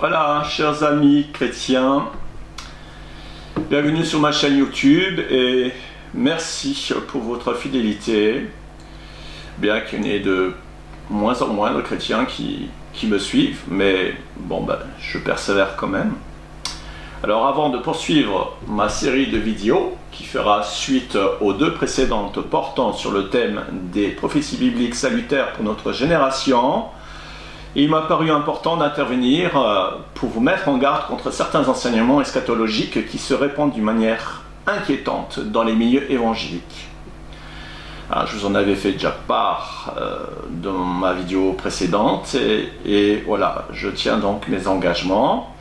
Voilà, chers amis chrétiens, bienvenue sur ma chaîne YouTube et merci pour votre fidélité, bien qu'il y en ait de moins en moins de chrétiens qui me suivent, mais bon, je persévère quand même. Alors avant de poursuivre ma série de vidéos, qui fera suite aux deux précédentes portant sur le thème des prophéties bibliques salutaires pour notre génération, il m'a paru important d'intervenir pour vous mettre en garde contre certains enseignements eschatologiques qui se répandent d'une manière inquiétante dans les milieux évangéliques. Alors, je vous en avais fait déjà part dans ma vidéo précédente et voilà, je tiens donc mes engagements.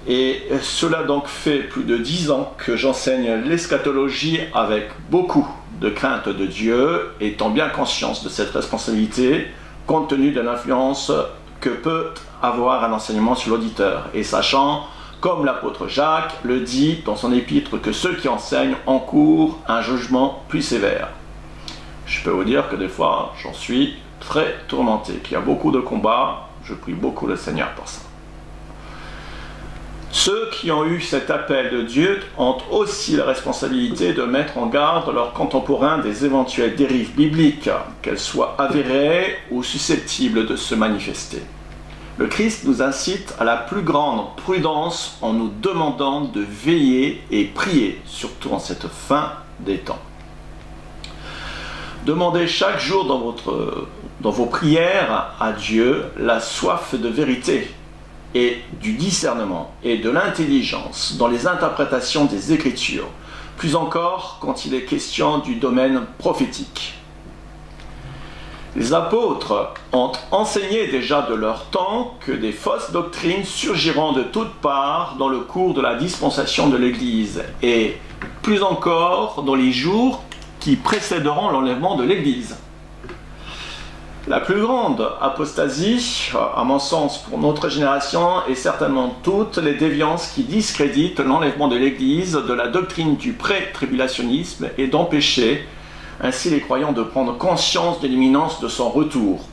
Et cela donc fait plus de 10 ans que j'enseigne l'eschatologie avec beaucoup de crainte de Dieu, étant bien conscience de cette responsabilité, compte tenu de l'influence que peut avoir un enseignement sur l'auditeur, et sachant, comme l'apôtre Jacques le dit dans son épître, que ceux qui enseignent encourent un jugement plus sévère. Je peux vous dire que des fois, j'en suis très tourmenté, qu'il y a beaucoup de combats, je prie beaucoup le Seigneur pour ça. Ceux qui ont eu cet appel de Dieu ont aussi la responsabilité de mettre en garde leurs contemporains des éventuelles dérives bibliques, qu'elles soient avérées ou susceptibles de se manifester. Le Christ nous incite à la plus grande prudence en nous demandant de veiller et prier, surtout en cette fin des temps. Demandez chaque jour dans vos prières à Dieu la soif de vérité et du discernement et de l'intelligence dans les interprétations des Écritures, plus encore quand il est question du domaine prophétique. Les apôtres ont enseigné déjà de leur temps que des fausses doctrines surgiront de toutes parts dans le cours de la dispensation de l'Église, et plus encore dans les jours qui précéderont l'enlèvement de l'Église. La plus grande apostasie, à mon sens, pour notre génération, est certainement toutes les déviances qui discréditent l'enlèvement de l'Église, de la doctrine du pré-tribulationnisme et d'empêcher ainsi les croyants de prendre conscience de l'imminence de son retour.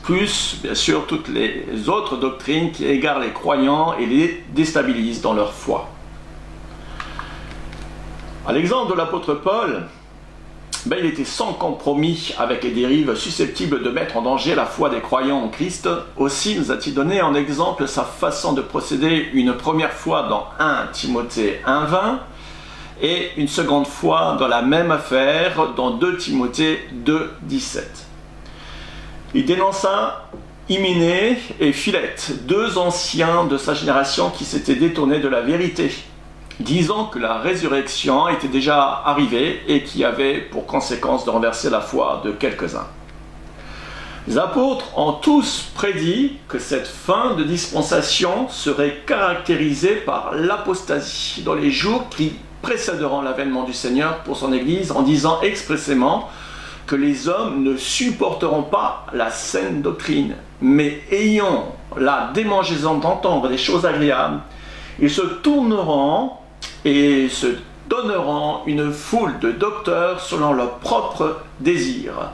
Plus, bien sûr, toutes les autres doctrines qui égarent les croyants et les déstabilisent dans leur foi. À l'exemple de l'apôtre Paul, il était sans compromis avec les dérives susceptibles de mettre en danger la foi des croyants en Christ. Aussi nous a-t-il donné en exemple sa façon de procéder une première fois dans 1 Timothée 1,20 et une seconde fois dans la même affaire dans 2 Timothée 2,17. Il dénonça Hyménée et Philette, deux anciens de sa génération qui s'étaient détournés de la vérité, disant que la résurrection était déjà arrivée et qui avait pour conséquence de renverser la foi de quelques-uns. Les apôtres ont tous prédit que cette fin de dispensation serait caractérisée par l'apostasie dans les jours qui précéderont l'avènement du Seigneur pour son Église, en disant expressément que les hommes ne supporteront pas la saine doctrine, mais ayant la démangeaison d'entendre des choses agréables, ils se tourneront et se donneront une foule de docteurs selon leurs propres désirs,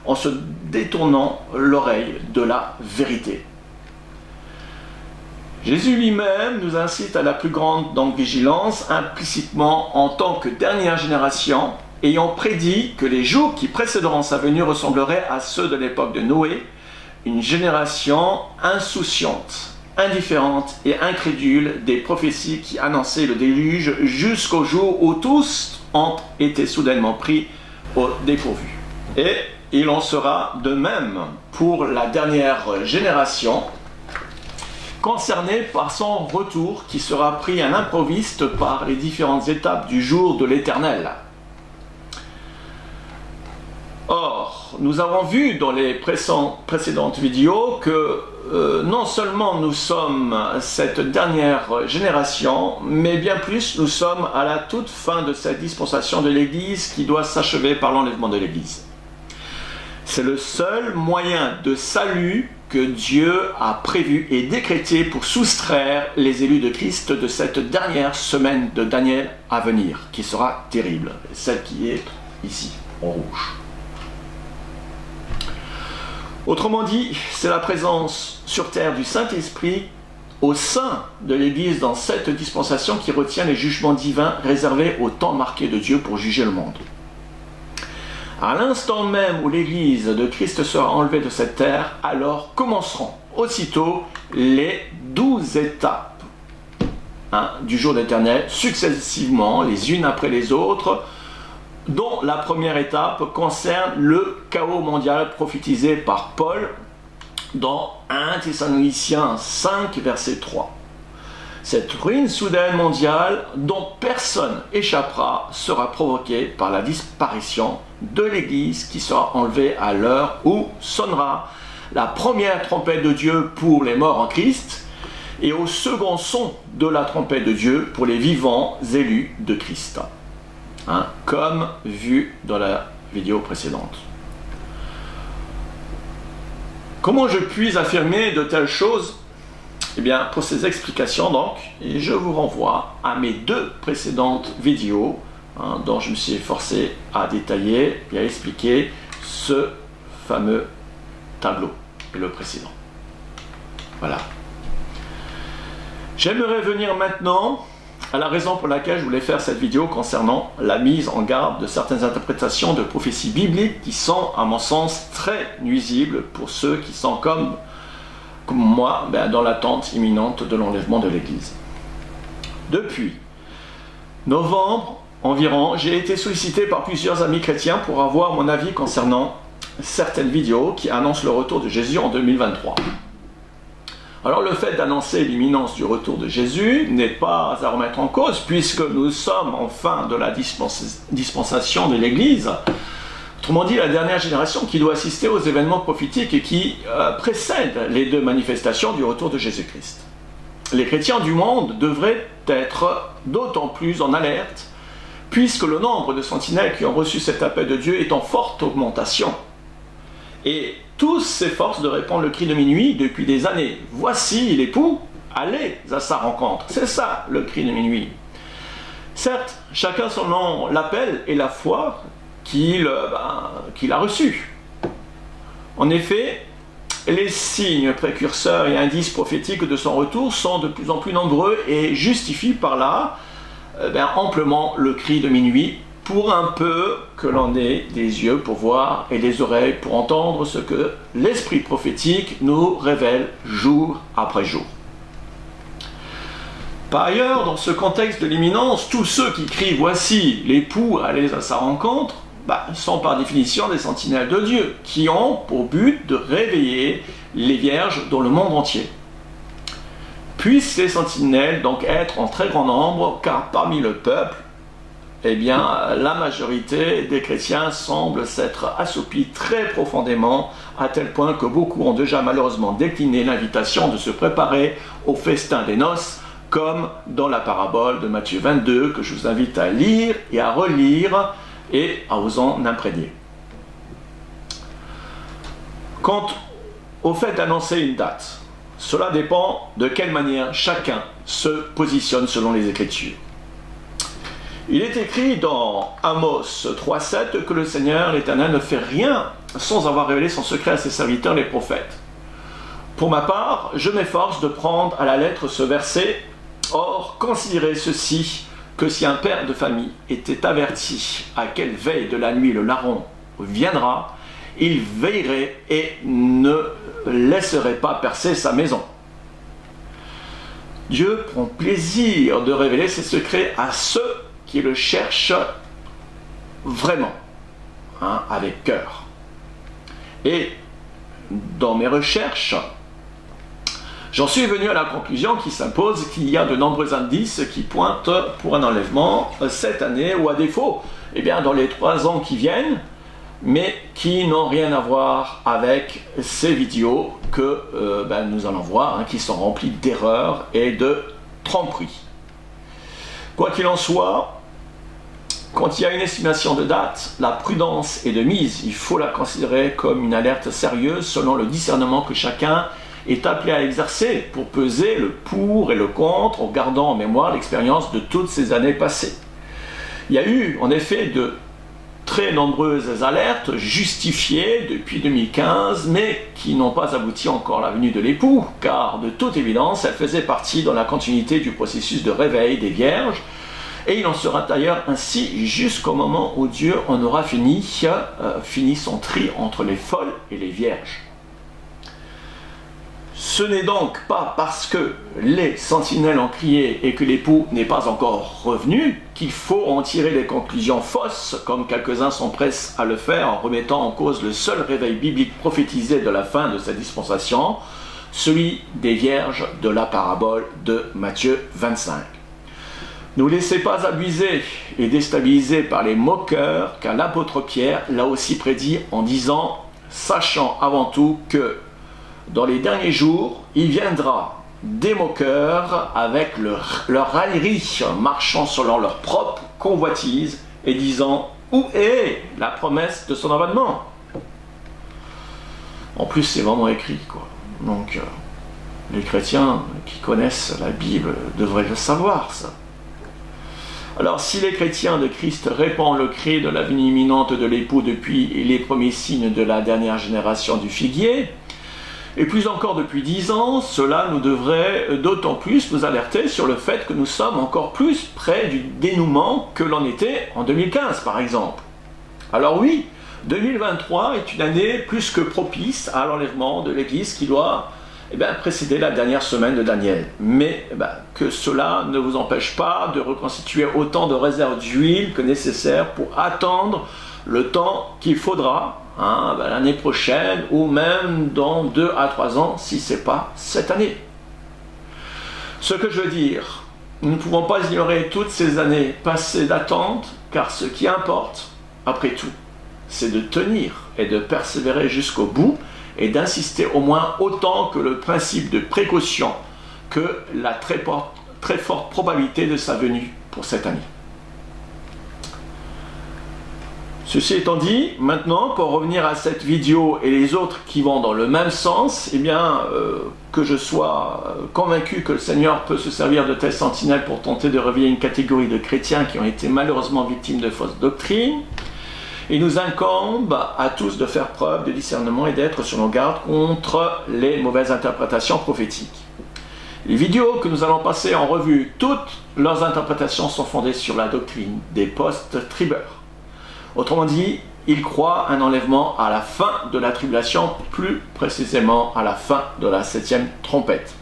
en se détournant l'oreille de la vérité. Jésus lui-même nous incite à la plus grande vigilance, implicitement en tant que dernière génération, ayant prédit que les jours qui précéderont sa venue ressembleraient à ceux de l'époque de Noé, une génération insouciante, indifférente et incrédule des prophéties qui annonçaient le déluge jusqu'au jour où tous ont été soudainement pris au dépourvu. Et il en sera de même pour la dernière génération, concernée par son retour qui sera pris à l'improviste par les différentes étapes du jour de l'Éternel. Or, nous avons vu dans les précédentes vidéos que non seulement nous sommes cette dernière génération, mais bien plus nous sommes à la toute fin de cette dispensation de l'Église qui doit s'achever par l'enlèvement de l'Église. C'est le seul moyen de salut que Dieu a prévu et décrété pour soustraire les élus de Christ de cette dernière semaine de Daniel à venir, qui sera terrible, celle qui est ici, en rouge. Autrement dit, c'est la présence sur terre du Saint-Esprit au sein de l'Église dans cette dispensation qui retient les jugements divins réservés au temps marqué de Dieu pour juger le monde. À l'instant même où l'Église de Christ sera enlevée de cette terre, alors commenceront aussitôt les 12 étapes du jour d'Éternel, successivement, les unes après les autres, dont la première étape concerne le chaos mondial prophétisé par Paul dans 1 Thessaloniciens 5, verset 3. Cette ruine soudaine mondiale dont personne échappera sera provoquée par la disparition de l'Église qui sera enlevée à l'heure où sonnera la première trompette de Dieu pour les morts en Christ et au second son de la trompette de Dieu pour les vivants élus de Christ. Comme vu dans la vidéo précédente. Comment je puis affirmer de telles choses? Eh bien, pour ces explications, donc, et je vous renvoie à mes 2 précédentes vidéos dont je me suis efforcé à détailler et à expliquer ce fameux tableau et le précédent. Voilà. J'aimerais venir maintenant à la raison pour laquelle je voulais faire cette vidéo concernant la mise en garde de certaines interprétations de prophéties bibliques qui sont, à mon sens, très nuisibles pour ceux qui sont comme moi, dans l'attente imminente de l'enlèvement de l'Église. Depuis novembre environ, j'ai été sollicité par plusieurs amis chrétiens pour avoir mon avis concernant certaines vidéos qui annoncent le retour de Jésus en 2023. Alors le fait d'annoncer l'imminence du retour de Jésus n'est pas à remettre en cause puisque nous sommes en fin de la dispensation de l'Église, autrement dit la dernière génération qui doit assister aux événements prophétiques et qui précèdent les 2 manifestations du retour de Jésus-Christ. Les chrétiens du monde devraient être d'autant plus en alerte puisque le nombre de sentinelles qui ont reçu cet appel de Dieu est en forte augmentation. Et tous s'efforcent de répandre le cri de minuit depuis des années. Voici l'époux, allez à sa rencontre. C'est ça le cri de minuit. Certes, chacun selon l'appel et la foi qu'il a reçu. En effet, les signes précurseurs et indices prophétiques de son retour sont de plus en plus nombreux et justifient par là amplement le cri de minuit, pour un peu que l'on ait des yeux pour voir et des oreilles pour entendre ce que l'esprit prophétique nous révèle jour après jour. Par ailleurs, dans ce contexte de l'imminence, tous ceux qui crient « Voici l'époux, allez à sa rencontre » sont par définition des sentinelles de Dieu, qui ont pour but de réveiller les vierges dans le monde entier. Puissent ces sentinelles donc être en très grand nombre, car parmi le peuple, eh bien, la majorité des chrétiens semble s'être assoupie très profondément, à tel point que beaucoup ont déjà malheureusement décliné l'invitation de se préparer au festin des noces, comme dans la parabole de Matthieu 22, que je vous invite à lire et à relire, et à vous en imprégner. Quant au fait d'annoncer une date, cela dépend de quelle manière chacun se positionne selon les Écritures. Il est écrit dans Amos 3,7 que le Seigneur, l'Éternel, ne fait rien sans avoir révélé son secret à ses serviteurs, les prophètes. Pour ma part, je m'efforce de prendre à la lettre ce verset. Or, considérez ceci, que si un père de famille était averti à quelle veille de la nuit le larron viendra, il veillerait et ne laisserait pas percer sa maison. Dieu prend plaisir de révéler ses secrets à ceux qui le cherchent vraiment, avec cœur. Et dans mes recherches, j'en suis venu à la conclusion qu'il s'impose qu'il y a de nombreux indices qui pointent pour un enlèvement cette année, ou à défaut, dans les 3 ans qui viennent, mais qui n'ont rien à voir avec ces vidéos que nous allons voir, qui sont remplies d'erreurs et de tromperies. Quoi qu'il en soit, quand il y a une estimation de date, la prudence est de mise. Il faut la considérer comme une alerte sérieuse selon le discernement que chacun est appelé à exercer pour peser le pour et le contre en gardant en mémoire l'expérience de toutes ces années passées. Il y a eu en effet de très nombreuses alertes justifiées depuis 2015, mais qui n'ont pas abouti encore à la venue de l'époux, car de toute évidence, elle faisait partie dans la continuité du processus de réveil des vierges, et il en sera d'ailleurs ainsi jusqu'au moment où Dieu en aura fini son tri entre les folles et les vierges. Ce n'est donc pas parce que les sentinelles ont crié et que l'époux n'est pas encore revenu qu'il faut en tirer des conclusions fausses, comme quelques-uns s'empressent à le faire en remettant en cause le seul réveil biblique prophétisé de la fin de cette dispensation, celui des vierges de la parabole de Matthieu 25. Ne vous laissez pas abuser et déstabiliser par les moqueurs, car l'apôtre Pierre l'a aussi prédit en disant « Sachant avant tout que dans les derniers jours, il viendra des moqueurs avec leur raillerie, marchant selon leur propre convoitise et disant « Où est la promesse de son avènement ?» En plus, c'est vraiment écrit, quoi. Donc, les chrétiens qui connaissent la Bible devraient le savoir, ça. Alors, si les chrétiens de Christ répandent le cri de la venue imminente de l'époux depuis les premiers signes de la dernière génération du figuier, et plus encore depuis 10 ans, cela nous devrait d'autant plus nous alerter sur le fait que nous sommes encore plus près du dénouement que l'on était en 2015, par exemple. Alors oui, 2023 est une année plus que propice à l'enlèvement de l'Église qui doit précéder la dernière semaine de Daniel. Mais que cela ne vous empêche pas de reconstituer autant de réserves d'huile que nécessaire pour attendre le temps qu'il faudra, l'année prochaine ou même dans 2 à 3 ans si ce n'est pas cette année. Ce que je veux dire, nous ne pouvons pas ignorer toutes ces années passées d'attente, car ce qui importe, après tout, c'est de tenir et de persévérer jusqu'au bout et d'insister au moins autant que le principe de précaution que la très forte probabilité de sa venue pour cette année. Ceci étant dit, maintenant, pour revenir à cette vidéo et les autres qui vont dans le même sens, que je sois convaincu que le Seigneur peut se servir de telles sentinelles pour tenter de réveiller une catégorie de chrétiens qui ont été malheureusement victimes de fausses doctrines, il nous incombe à tous de faire preuve de discernement et d'être sur nos gardes contre les mauvaises interprétations prophétiques. Les vidéos que nous allons passer en revue, toutes leurs interprétations sont fondées sur la doctrine des post-tribeurs. Autrement dit, ils croient un enlèvement à la fin de la tribulation, plus précisément à la fin de la 7e trompette.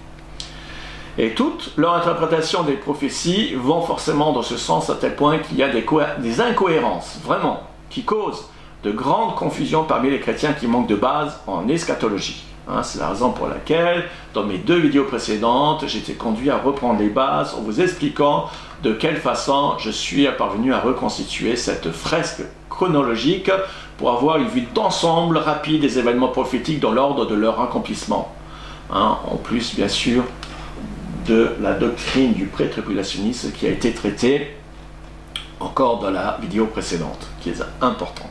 Et toutes leurs interprétations des prophéties vont forcément dans ce sens à tel point qu'il y a des incohérences, vraiment, qui causent de grandes confusions parmi les chrétiens qui manquent de base en eschatologie. C'est la raison pour laquelle, dans mes 2 vidéos précédentes, j'ai été conduit à reprendre les bases en vous expliquant de quelle façon je suis parvenu à reconstituer cette fresque chronologique pour avoir une vue d'ensemble rapide des événements prophétiques dans l'ordre de leur accomplissement. En plus, bien sûr, de la doctrine du pré-tribulationnisme qui a été traitée encore dans la vidéo précédente, qui est importante.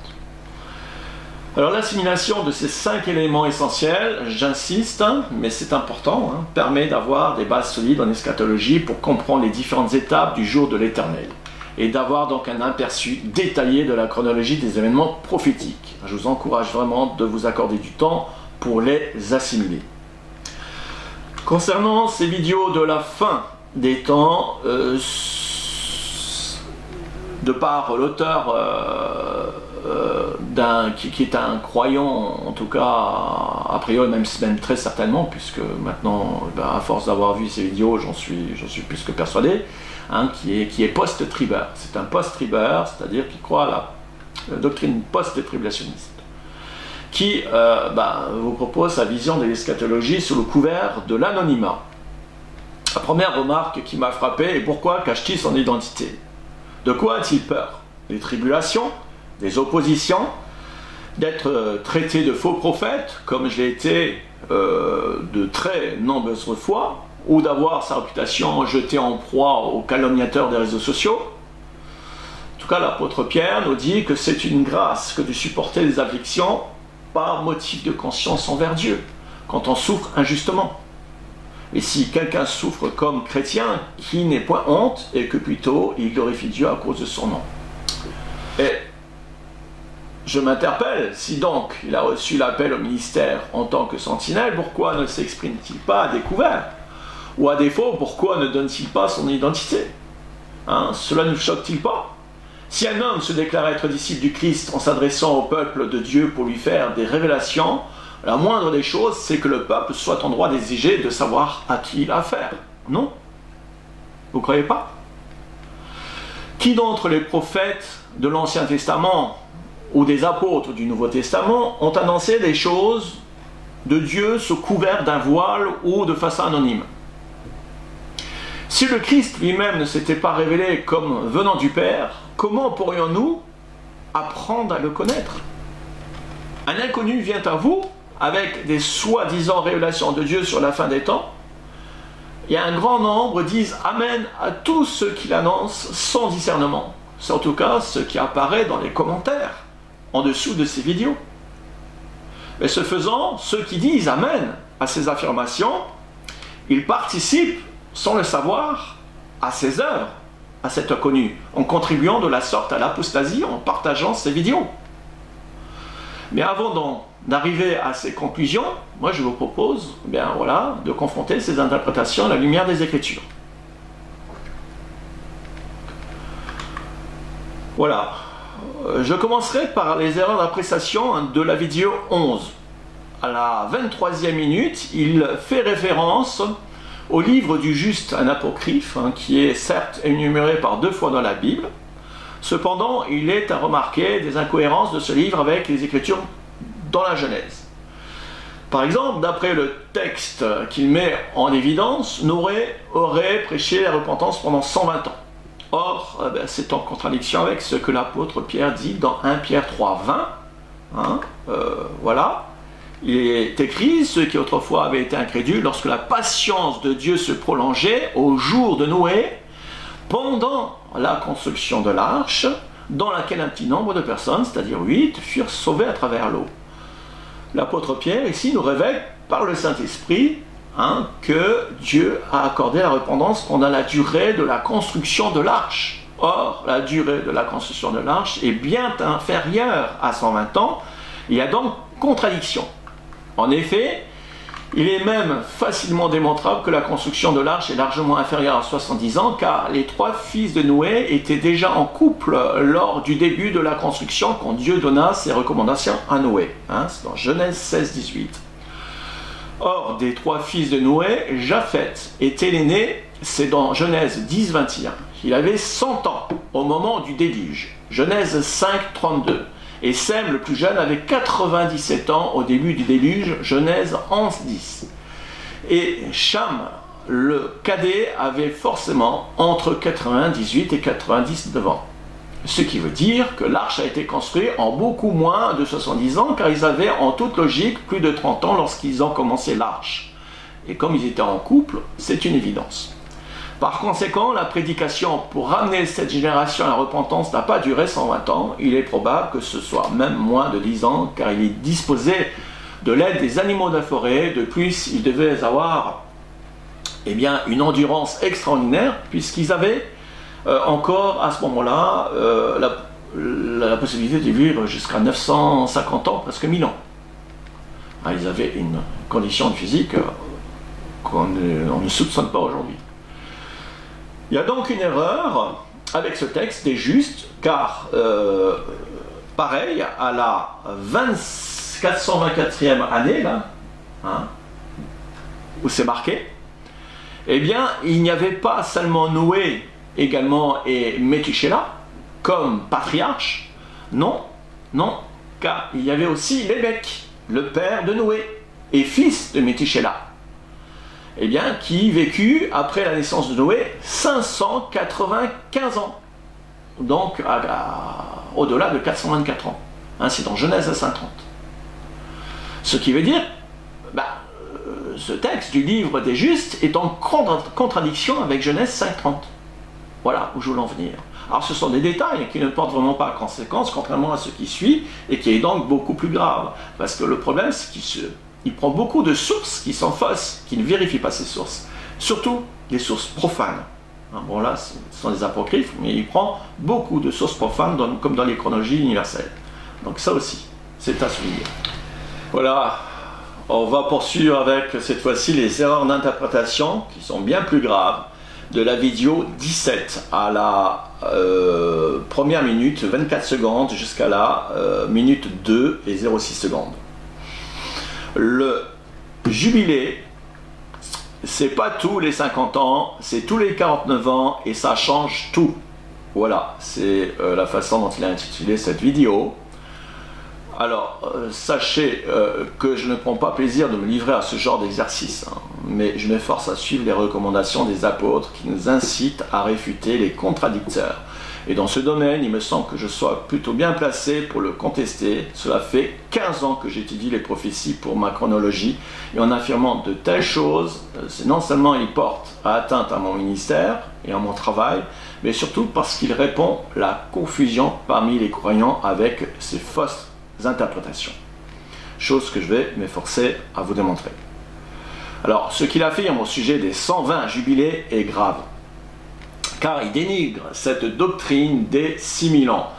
Alors l'assimilation de ces 5 éléments essentiels, j'insiste, mais c'est important, permet d'avoir des bases solides en eschatologie pour comprendre les différentes étapes du jour de l'Éternel et d'avoir donc un aperçu détaillé de la chronologie des événements prophétiques. Je vous encourage vraiment de vous accorder du temps pour les assimiler. Concernant ces vidéos de la fin des temps, de par l'auteur qui est un croyant, en tout cas a priori, même très certainement, puisque maintenant, à force d'avoir vu ces vidéos, j'en suis plus que persuadé, qui est post-tribeur. C'est un post-tribeur, c'est-à-dire qui croit à la doctrine post-tribulationniste, qui vous propose sa vision de l'eschatologie sous le couvert de l'anonymat. La première remarque qui m'a frappé est: pourquoi cache-t-il son identité? De quoi a-t-il peur? Des tribulations, des oppositions, d'être traité de faux prophète, comme je l'ai été de très nombreuses fois, ou d'avoir sa réputation jetée en proie aux calomniateurs des réseaux sociaux? En tout cas, l'apôtre Pierre nous dit que c'est une grâce que de supporter les afflictions par motif de conscience envers Dieu, quand on souffre injustement. Et si quelqu'un souffre comme chrétien, qu'il n'ait point honte, et que plutôt il glorifie Dieu à cause de son nom. Et je m'interpelle, si donc il a reçu l'appel au ministère en tant que sentinelle, pourquoi ne s'exprime-t-il pas à découvert? Ou à défaut, pourquoi ne donne-t-il pas son identité? Cela ne nous choque-t-il pas? Si un homme se déclare être disciple du Christ en s'adressant au peuple de Dieu pour lui faire des révélations, la moindre des choses, c'est que le peuple soit en droit d'exiger de savoir à qui il a affaire. Non? Vous ne croyez pas? Qui d'entre les prophètes de l'Ancien Testament ou des apôtres du Nouveau Testament ont annoncé des choses de Dieu sous couvert d'un voile ou de façon anonyme? Si le Christ lui-même ne s'était pas révélé comme venant du Père, comment pourrions-nous apprendre à le connaître? Un inconnu vient à vous avec des soi-disant révélations de Dieu sur la fin des temps, et un grand nombre disent Amen à tout ce qu'il annonce sans discernement. C'est en tout cas ce qui apparaît dans les commentaires en dessous de ces vidéos. Mais ce faisant, ceux qui disent Amen à ces affirmations, ils participent, sans le savoir, à ces œuvres, à cet inconnu, en contribuant de la sorte à l'apostasie en partageant ces vidéos. Mais avant d'arriver à ces conclusions, moi je vous propose de confronter ces interprétations à la lumière des Écritures. Voilà. Je commencerai par les erreurs d'appréciation de la vidéo 11. À la 23e minute, il fait référence au livre du juste, un apocryphe, qui est certes énuméré par 2 fois dans la Bible. Cependant, il est à remarquer des incohérences de ce livre avec les Écritures dans la Genèse. Par exemple, d'après le texte qu'il met en évidence, Noé aurait prêché la repentance pendant 120 ans. Or, c'est en contradiction avec ce que l'apôtre Pierre dit dans 1 Pierre 3, 20. Voilà. Il est écrit, ceux qui autrefois avaient été incrédules, lorsque la patience de Dieu se prolongeait au jour de Noé, pendant la construction de l'arche, dans laquelle un petit nombre de personnes, c'est-à-dire 8, furent sauvées à travers l'eau. L'apôtre Pierre, ici, nous révèle par le Saint-Esprit que Dieu a accordé la repentance pendant la durée de la construction de l'arche. Or, la durée de la construction de l'arche est bien inférieure à 120 ans. Il y a donc contradiction. En effet, il est même facilement démontrable que la construction de l'arche est largement inférieure à 70 ans, car les 3 fils de Noé étaient déjà en couple lors du début de la construction, quand Dieu donna ses recommandations à Noé. C'est dans Genèse 16, 18. Or, des 3 fils de Noé, Japheth était l'aîné, c'est dans Genèse 10, 21. Il avait 100 ans au moment du déluge. Genèse 5, 32. Et Sem, le plus jeune, avait 97 ans au début du déluge, Genèse 11, 10. Et Cham, le cadet, avait forcément entre 98 et 99 ans. Ce qui veut dire que l'arche a été construite en beaucoup moins de 70 ans, car ils avaient en toute logique plus de 30 ans lorsqu'ils ont commencé l'arche. Et comme ils étaient en couple, c'est une évidence. Par conséquent, la prédication pour ramener cette génération à la repentance n'a pas duré 120 ans. Il est probable que ce soit même moins de 10 ans, car il est disposé de l'aide des animaux de la forêt. De plus, ils devaient avoir une endurance extraordinaire, puisqu'ils avaient encore à ce moment-là la possibilité de vivre jusqu'à 950 ans, presque 1000 ans. Ils avaient une condition physique qu'on ne soupçonne pas aujourd'hui. Il y a donc une erreur avec ce texte des justes, car pareil, à la 424e année, là, où c'est marqué, il n'y avait pas seulement Noé également et Métushélah comme patriarches, non, car il y avait aussi Lémec, le père de Noé, et fils de Métushélah, qui vécut après la naissance de Noé 595 ans, donc au-delà de 424 ans. C'est dans Genèse 530. Ce qui veut dire, ce texte du livre des justes est en contradiction avec Genèse 530. Voilà où je voulais en venir. Alors ce sont des détails qui ne portent vraiment pas à conséquence, contrairement à ce qui suit, et qui est donc beaucoup plus grave. Parce que le problème, c'est qu'il prend beaucoup de sources qui sont fausses, qui ne vérifient pas ces sources. Surtout des sources profanes. Bon là, ce sont des apocryphes, mais il prend beaucoup de sources profanes, comme dans les chronologies universelles. Donc ça aussi, c'est à souligner. Voilà, on va poursuivre avec cette fois-ci les erreurs d'interprétation qui sont bien plus graves de la vidéo 17 à la première minute 24 secondes jusqu'à la minute 2 et 06 secondes. Le jubilé, c'est pas tous les 50 ans, c'est tous les 49 ans et ça change tout. Voilà, c'est la façon dont il a intitulé cette vidéo. Alors, sachez que je ne prends pas plaisir de me livrer à ce genre d'exercice, hein, mais je m'efforce à suivre les recommandations des apôtres qui nous incitent à réfuter les contradicteurs. Et dans ce domaine, il me semble que je sois plutôt bien placé pour le contester. Cela fait 15 ans que j'étudie les prophéties pour ma chronologie, et en affirmant de telles choses, c'est non seulement il porte atteinte à mon ministère et à mon travail, mais surtout parce qu'il répond à la confusion parmi les croyants avec ces fausses interprétations. Chose que je vais m'efforcer à vous démontrer. Alors, ce qu'il affirme au sujet des 120 jubilés est grave, car il dénigre cette doctrine des 6000 ans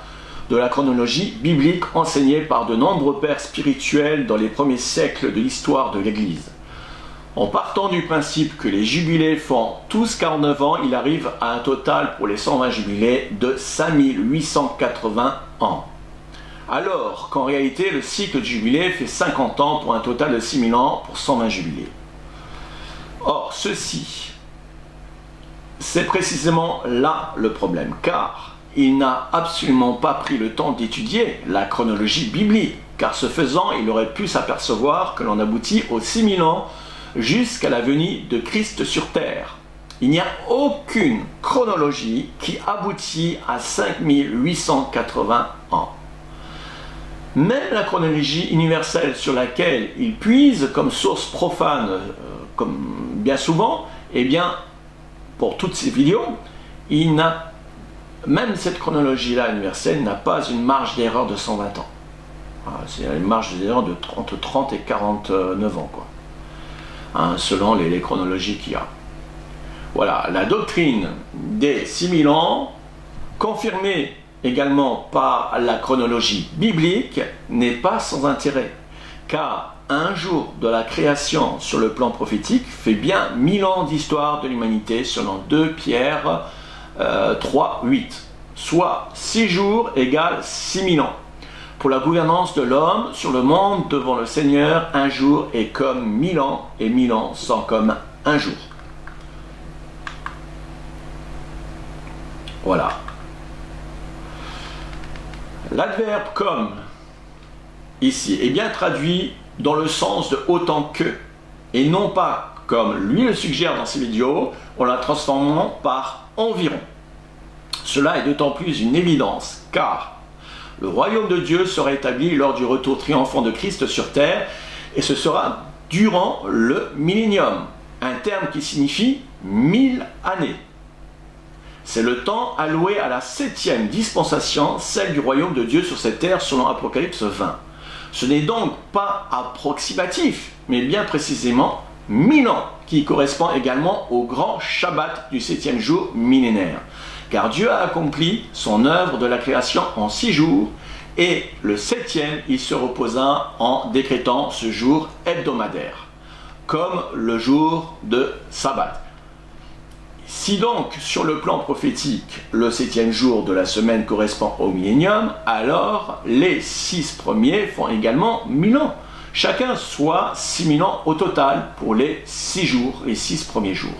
de la chronologie biblique enseignée par de nombreux pères spirituels dans les premiers siècles de l'histoire de l'Église. En partant du principe que les jubilés font tous 49 ans, il arrive à un total pour les 120 jubilés de 5880 ans. Alors qu'en réalité, le cycle de jubilé fait 50 ans pour un total de 6000 ans pour 120 jubilés. Or, ceci, c'est précisément là le problème, car il n'a absolument pas pris le temps d'étudier la chronologie biblique, car ce faisant, il aurait pu s'apercevoir que l'on aboutit aux 6000 ans jusqu'à la venue de Christ sur terre. Il n'y a aucune chronologie qui aboutit à 5880 ans. Même la chronologie universelle sur laquelle il puise comme source profane, comme bien souvent, eh bien, pour toutes ces vidéos, même cette chronologie-là universelle n'a pas une marge d'erreur de 120 ans. C'est une marge d'erreur entre 30 et 49 ans, quoi. Hein, selon les chronologies qu'il y a. Voilà, la doctrine des 6000 ans, confirmée également par la chronologie biblique, n'est pas sans intérêt, car un jour de la création sur le plan prophétique fait bien 1000 ans d'histoire de l'humanité selon 2 Pierre 3, 8, soit 6 jours égale 6000 ans. Pour la gouvernance de l'homme sur le monde devant le Seigneur, un jour est comme 1000 ans, et 1000 ans sont comme un jour. Voilà. L'adverbe comme, ici, est bien traduit dans le sens de autant que, et non pas, comme lui le suggère dans ses vidéos, en la transformant par environ. Cela est d'autant plus une évidence, car le royaume de Dieu sera établi lors du retour triomphant de Christ sur terre, et ce sera durant le millénium, un terme qui signifie 1000 années. C'est le temps alloué à la 7e dispensation, celle du royaume de Dieu sur cette terre selon Apocalypse 20. Ce n'est donc pas approximatif, mais bien précisément 1000 ans, qui correspond également au grand Shabbat du 7e jour millénaire. Car Dieu a accompli son œuvre de la création en 6 jours, et le 7e, il se reposa en décrétant ce jour hebdomadaire, comme le jour de Sabbat. Si donc, sur le plan prophétique, le 7e jour de la semaine correspond au millénium, alors les 6 premiers font également 1000 ans. Chacun soit 6000 ans au total pour les 6 jours, les 6 premiers jours.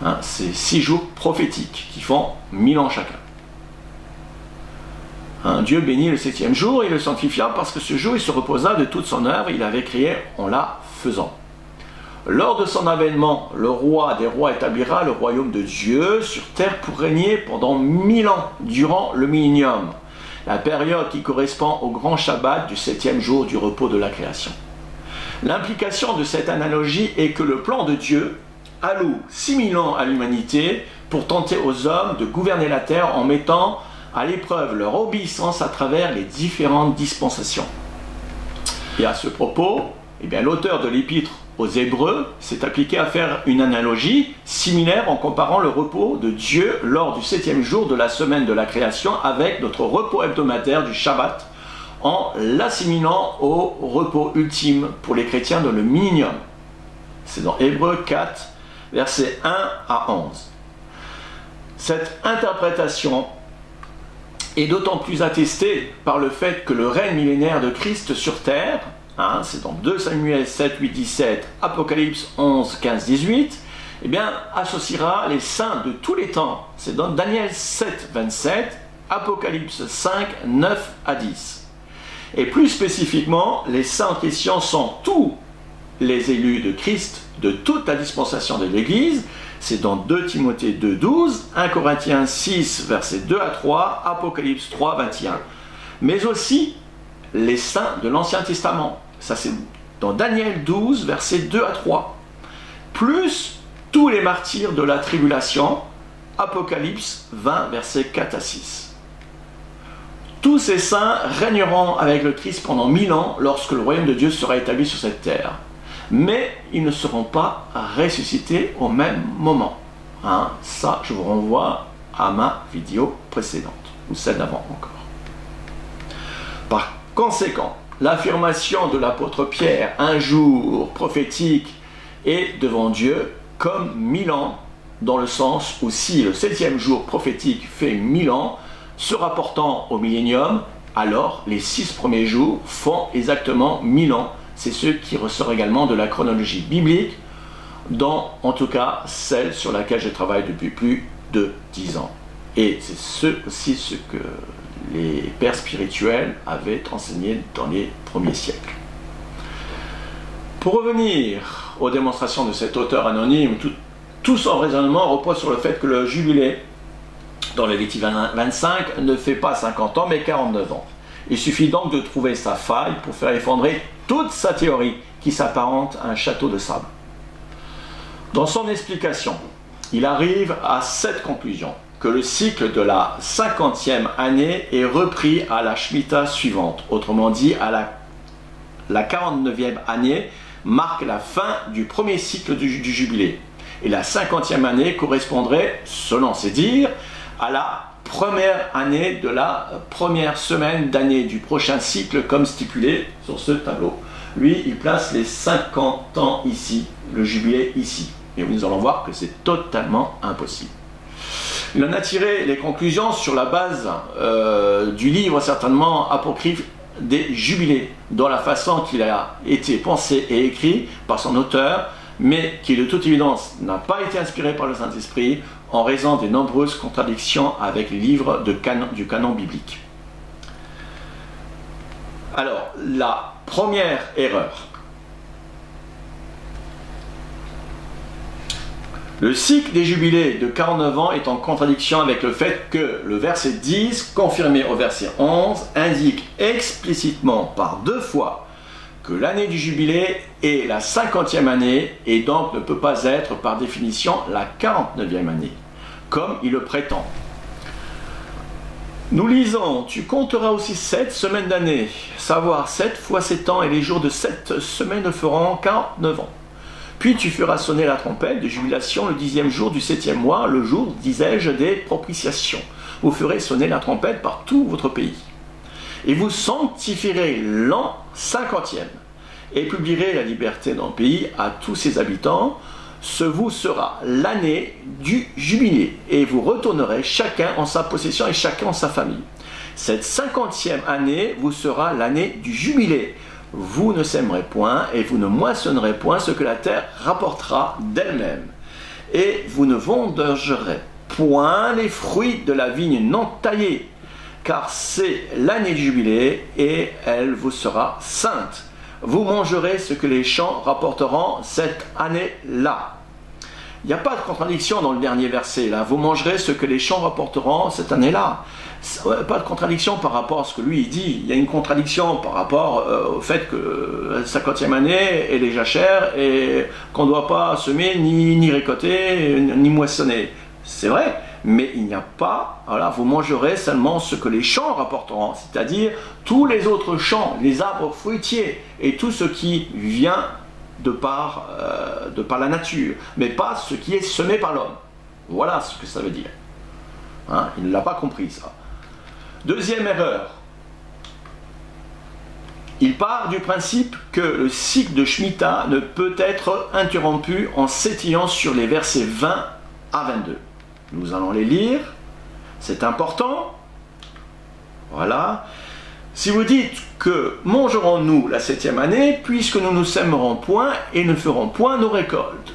Hein, c'est 6 jours prophétiques qui font 1000 ans chacun. Hein, Dieu bénit le 7e jour et le sanctifia parce que ce jour il se reposa de toute son œuvre, il avait créé en la faisant. Lors de son avènement, le roi des rois établira le royaume de Dieu sur terre pour régner pendant 1000 ans, durant le millénium, la période qui correspond au grand Shabbat du 7e jour du repos de la création. L'implication de cette analogie est que le plan de Dieu alloue 6000 ans à l'humanité pour tenter aux hommes de gouverner la terre en mettant à l'épreuve leur obéissance à travers les différentes dispensations. Et à ce propos, l'auteur de l'épître aux Hébreux, c'est appliqué à faire une analogie similaire en comparant le repos de Dieu lors du 7e jour de la semaine de la création avec notre repos hebdomadaire du Shabbat, en l'assimilant au repos ultime pour les chrétiens dans le millénium. C'est dans Hébreux 4, versets 1 à 11. Cette interprétation est d'autant plus attestée par le fait que le règne millénaire de Christ sur terre, c'est dans 2 Samuel 7, 8, 17, Apocalypse 11, 15, 18, eh bien, associera les saints de tous les temps. C'est dans Daniel 7, 27, Apocalypse 5, 9 à 10. Et plus spécifiquement, les saints chrétiens sont tous les élus de Christ de toute la dispensation de l'Église. C'est dans 2 Timothée 2, 12, 1 Corinthiens 6, versets 2 à 3, Apocalypse 3, 21. Mais aussi les saints de l'Ancien Testament. Ça, c'est dans Daniel 12, versets 2 à 3. Plus tous les martyrs de la tribulation, Apocalypse 20, versets 4 à 6. Tous ces saints régneront avec le Christ pendant 1000 ans lorsque le royaume de Dieu sera établi sur cette terre. Mais ils ne seront pas ressuscités au même moment. Ça, je vous renvoie à ma vidéo précédente, ou celle d'avant encore. Par conséquent, l'affirmation de l'apôtre Pierre, un jour prophétique, est devant Dieu comme 1000 ans, dans le sens où si le 7e jour prophétique fait 1000 ans, se rapportant au millénium, alors les 6 premiers jours font exactement 1000 ans. C'est ce qui ressort également de la chronologie biblique, dont en tout cas celle sur laquelle je travaille depuis plus de 10 ans. Et c'est aussi ce que les pères spirituels avaient enseigné dans les premiers siècles. Pour revenir aux démonstrations de cet auteur anonyme, tout son raisonnement repose sur le fait que le jubilé dans le Lévitique 25 ne fait pas 50 ans mais 49 ans. Il suffit donc de trouver sa faille pour faire effondrer toute sa théorie qui s'apparente à un château de sable. Dans son explication, il arrive à cette conclusion, que le cycle de la 50e année est repris à la Shemitah suivante. Autrement dit, à la 49e année marque la fin du premier cycle du jubilé. Et la 50e année correspondrait, selon ses dires, à la première année de la première semaine d'année du prochain cycle, comme stipulé sur ce tableau. Lui, il place les 50 ans ici, le jubilé ici. Et nous allons voir que c'est totalement impossible. Il en a tiré les conclusions sur la base du livre certainement apocryphe des jubilés, dans la façon qu'il a été pensé et écrit par son auteur, mais qui de toute évidence n'a pas été inspiré par le Saint-Esprit en raison des nombreuses contradictions avec les livres du canon biblique. Alors, la première erreur. Le cycle des jubilés de 49 ans est en contradiction avec le fait que le verset 10, confirmé au verset 11, indique explicitement par 2 fois que l'année du jubilé est la 50e année et donc ne peut pas être par définition la 49e année, comme il le prétend. Nous lisons, tu compteras aussi 7 semaines d'année, savoir 7 fois 7 ans et les jours de 7 semaines feront 49 ans. Puis tu feras sonner la trompette de jubilation le 10e jour du 7e mois, le jour, disais-je, des propitiations. Vous ferez sonner la trompette par tout votre pays. Et vous sanctifierez l'an 50e, et publierez la liberté dans le pays à tous ses habitants. Ce vous sera l'année du jubilé, et vous retournerez chacun en sa possession et chacun en sa famille. Cette 50e année vous sera l'année du jubilé. Vous ne sèmerez point et vous ne moissonnerez point ce que la terre rapportera d'elle-même. Et vous ne vendangerez point les fruits de la vigne non taillée, car c'est l'année du jubilé et elle vous sera sainte. Vous mangerez ce que les champs rapporteront cette année-là. Il n'y a pas de contradiction dans le dernier verset là. Vous mangerez ce que les champs rapporteront cette année-là. Pas de contradiction par rapport à ce que lui il dit. Il y a une contradiction par rapport au fait que la 50e année est déjà chère et qu'on ne doit pas semer, ni récolter, ni moissonner. C'est vrai, mais il n'y a pas, voilà, vous mangerez seulement ce que les champs rapporteront, c'est-à-dire tous les autres champs, les arbres fruitiers et tout ce qui vient de par la nature, mais pas ce qui est semé par l'homme. Voilà ce que ça veut dire. Hein, il ne l'a pas compris, ça. Deuxième erreur. Il part du principe que le cycle de Shemitah ne peut être interrompu en s'étillant sur les versets 20 à 22. Nous allons les lire. C'est important. Voilà. Si vous dites que mangerons-nous la 7e année, puisque nous ne sèmerons point et ne ferons point nos récoltes,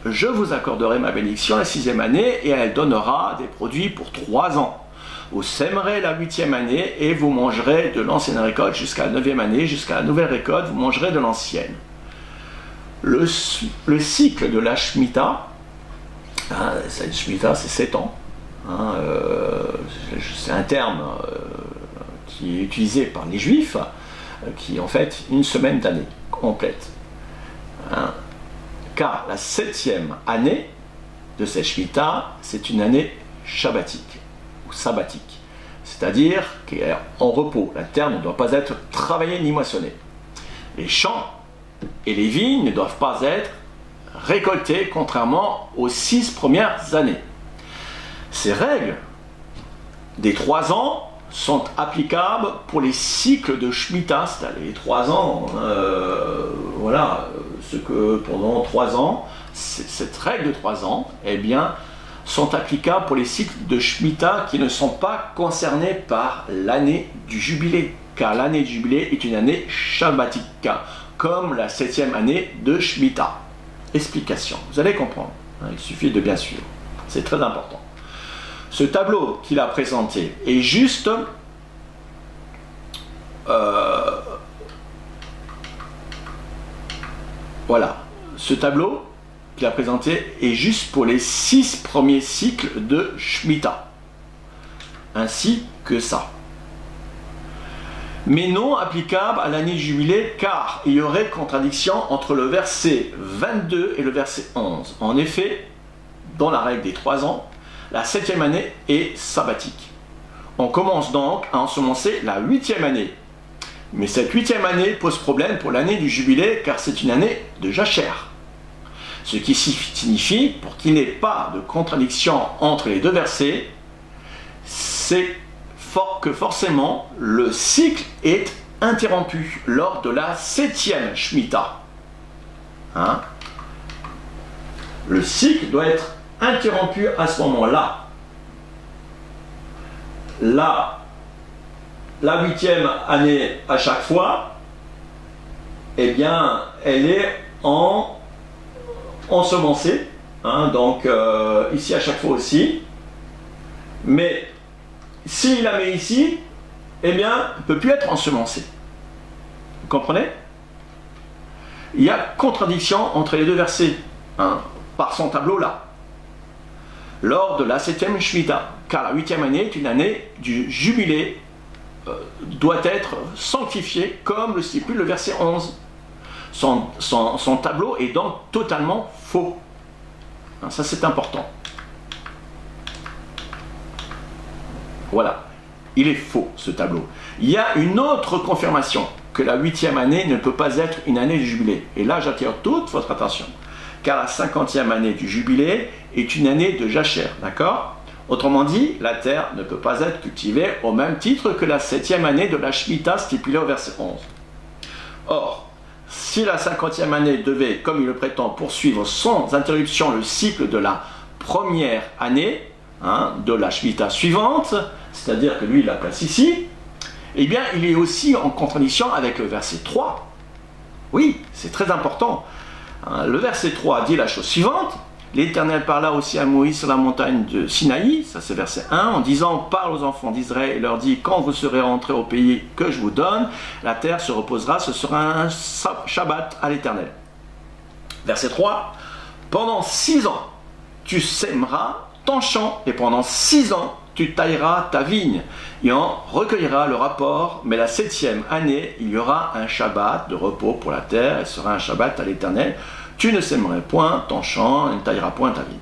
je vous accorderai ma bénédiction la 6e année et elle donnera des produits pour 3 ans. Vous sèmerez la 8e année et vous mangerez de l'ancienne récolte jusqu'à la 9e année, jusqu'à la nouvelle récolte, vous mangerez de l'ancienne. Le cycle de la Shemitah, hein, cette Shemitah c'est 7 ans, hein, c'est un terme qui est utilisé par les Juifs, qui est en fait une semaine d'année complète. Hein. Car la 7e année de cette Shemitah, c'est une année shabbatique, ou sabbatique. C'est-à-dire qu'elle est en repos. La terre ne doit pas être travaillée ni moissonnée. Les champs et les vignes ne doivent pas être récoltés, contrairement aux 6 premières années. Ces règles des 3 ans sont applicables pour les cycles de Shemitah, c'est-à-dire les 3 ans, voilà, ce que pendant 3 ans, cette règle de 3 ans, eh bien, sont applicables pour les cycles de Shemitah qui ne sont pas concernés par l'année du jubilé, car l'année du jubilé est une année shabbatique, comme la 7e année de Shemitah. Explication, vous allez comprendre, hein, il suffit de bien suivre, c'est très important. Ce tableau qu'il a présenté est juste voilà, ce tableau qu'il a présenté est juste pour les 6 premiers cycles de Shemitah, ainsi que ça. Mais non applicable à l'année du jubilé, car il y aurait contradiction entre le verset 22 et le verset 11. En effet, dans la règle des 3 ans, la 7e année est sabbatique. On commence donc à ensemencer la 8e année. Mais cette 8e année pose problème pour l'année du jubilé, car c'est une année de jachère. Ce qui signifie, pour qu'il n'y ait pas de contradiction entre les deux versets, c'est que forcément le cycle est interrompu lors de la 7e Shemitah. Hein? Le cycle doit être interrompu à ce moment-là. La 8e année à chaque fois, eh bien, elle est ensemencée, hein, donc ici à chaque fois aussi. Mais s'il la met ici, eh bien, elle ne peut plus être ensemencée. Vous comprenez? Il y a contradiction entre les deux versets, hein, par son tableau là. Lors de la 7e Shemitah, car la 8e année est une année du jubilé, doit être sanctifiée comme le stipule le verset 11. Son tableau est donc totalement faux. Hein, ça c'est important. Voilà, il est faux ce tableau. Il y a une autre confirmation que la 8e année ne peut pas être une année du jubilé. Et là j'attire toute votre attention. Car la 50e année du jubilé est une année de jachère, d'accord? Autrement dit, la terre ne peut pas être cultivée au même titre que la 7e année de la Shemitah stipulée au verset 11. Or, si la 50e année devait, comme il le prétend, poursuivre sans interruption le cycle de la première année, hein, de la Shemitah suivante, c'est-à-dire que lui il la place ici, eh bien il est aussi en contradiction avec le verset 3. Oui, c'est très important. Le verset 3 dit la chose suivante: l'Éternel parla aussi à Moïse sur la montagne de Sinaï, ça c'est verset 1, en disant: parle aux enfants d'Israël et leur dit, quand vous serez rentrés au pays que je vous donne, la terre se reposera, ce sera un Shabbat à l'Éternel. Verset 3, pendant 6 ans tu sèmeras ton champ et pendant 6 ans tu tailleras ta vigne et en recueilleras le rapport, mais la 7e année il y aura un Shabbat de repos pour la terre, et sera un Shabbat à l'Éternel. Tu ne sèmeras point ton champ et ne tailleras point ta vigne.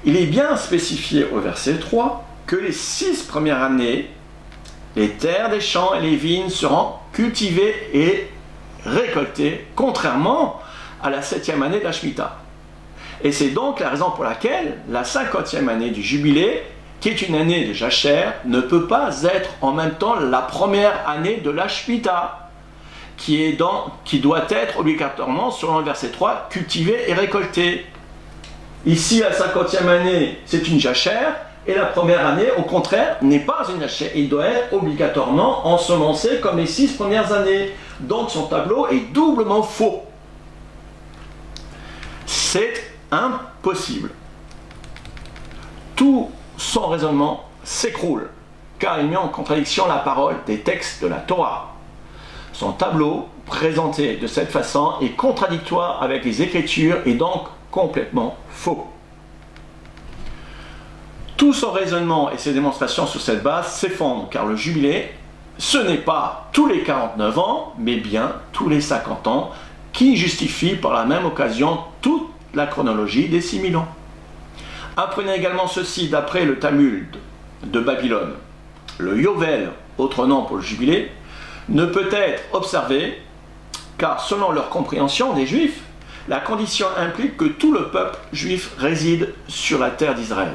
Il est bien spécifié au verset 3 que les 6 premières années, les terres des champs et les vignes seront cultivées et récoltées, contrairement à la 7e année de la Shemitah. Et c'est donc la raison pour laquelle la 50e année du jubilé, qui est une année de Jachère, ne peut pas être en même temps la première année de la Shemitah, qui doit être obligatoirement, selon le verset 3, cultivée et récoltée. Ici, la 50e année, c'est une Jachère, et la première année, au contraire, n'est pas une Jachère. Il doit être obligatoirement ensemencé comme les 6 premières années. Donc son tableau est doublement faux. C'est impossible. Tout son raisonnement s'écroule, car il met en contradiction la parole des textes de la Torah. Son tableau, présenté de cette façon, est contradictoire avec les Écritures et donc complètement faux. Tout son raisonnement et ses démonstrations sur cette base s'effondrent, car le jubilé, ce n'est pas tous les 49 ans, mais bien tous les 50 ans, qui justifie par la même occasion toute la chronologie des 6000 ans. Apprenez également ceci d'après le Talmud de Babylone. Le Yovel, autre nom pour le jubilé, ne peut être observé, car selon leur compréhension des Juifs, la condition implique que tout le peuple juif réside sur la terre d'Israël.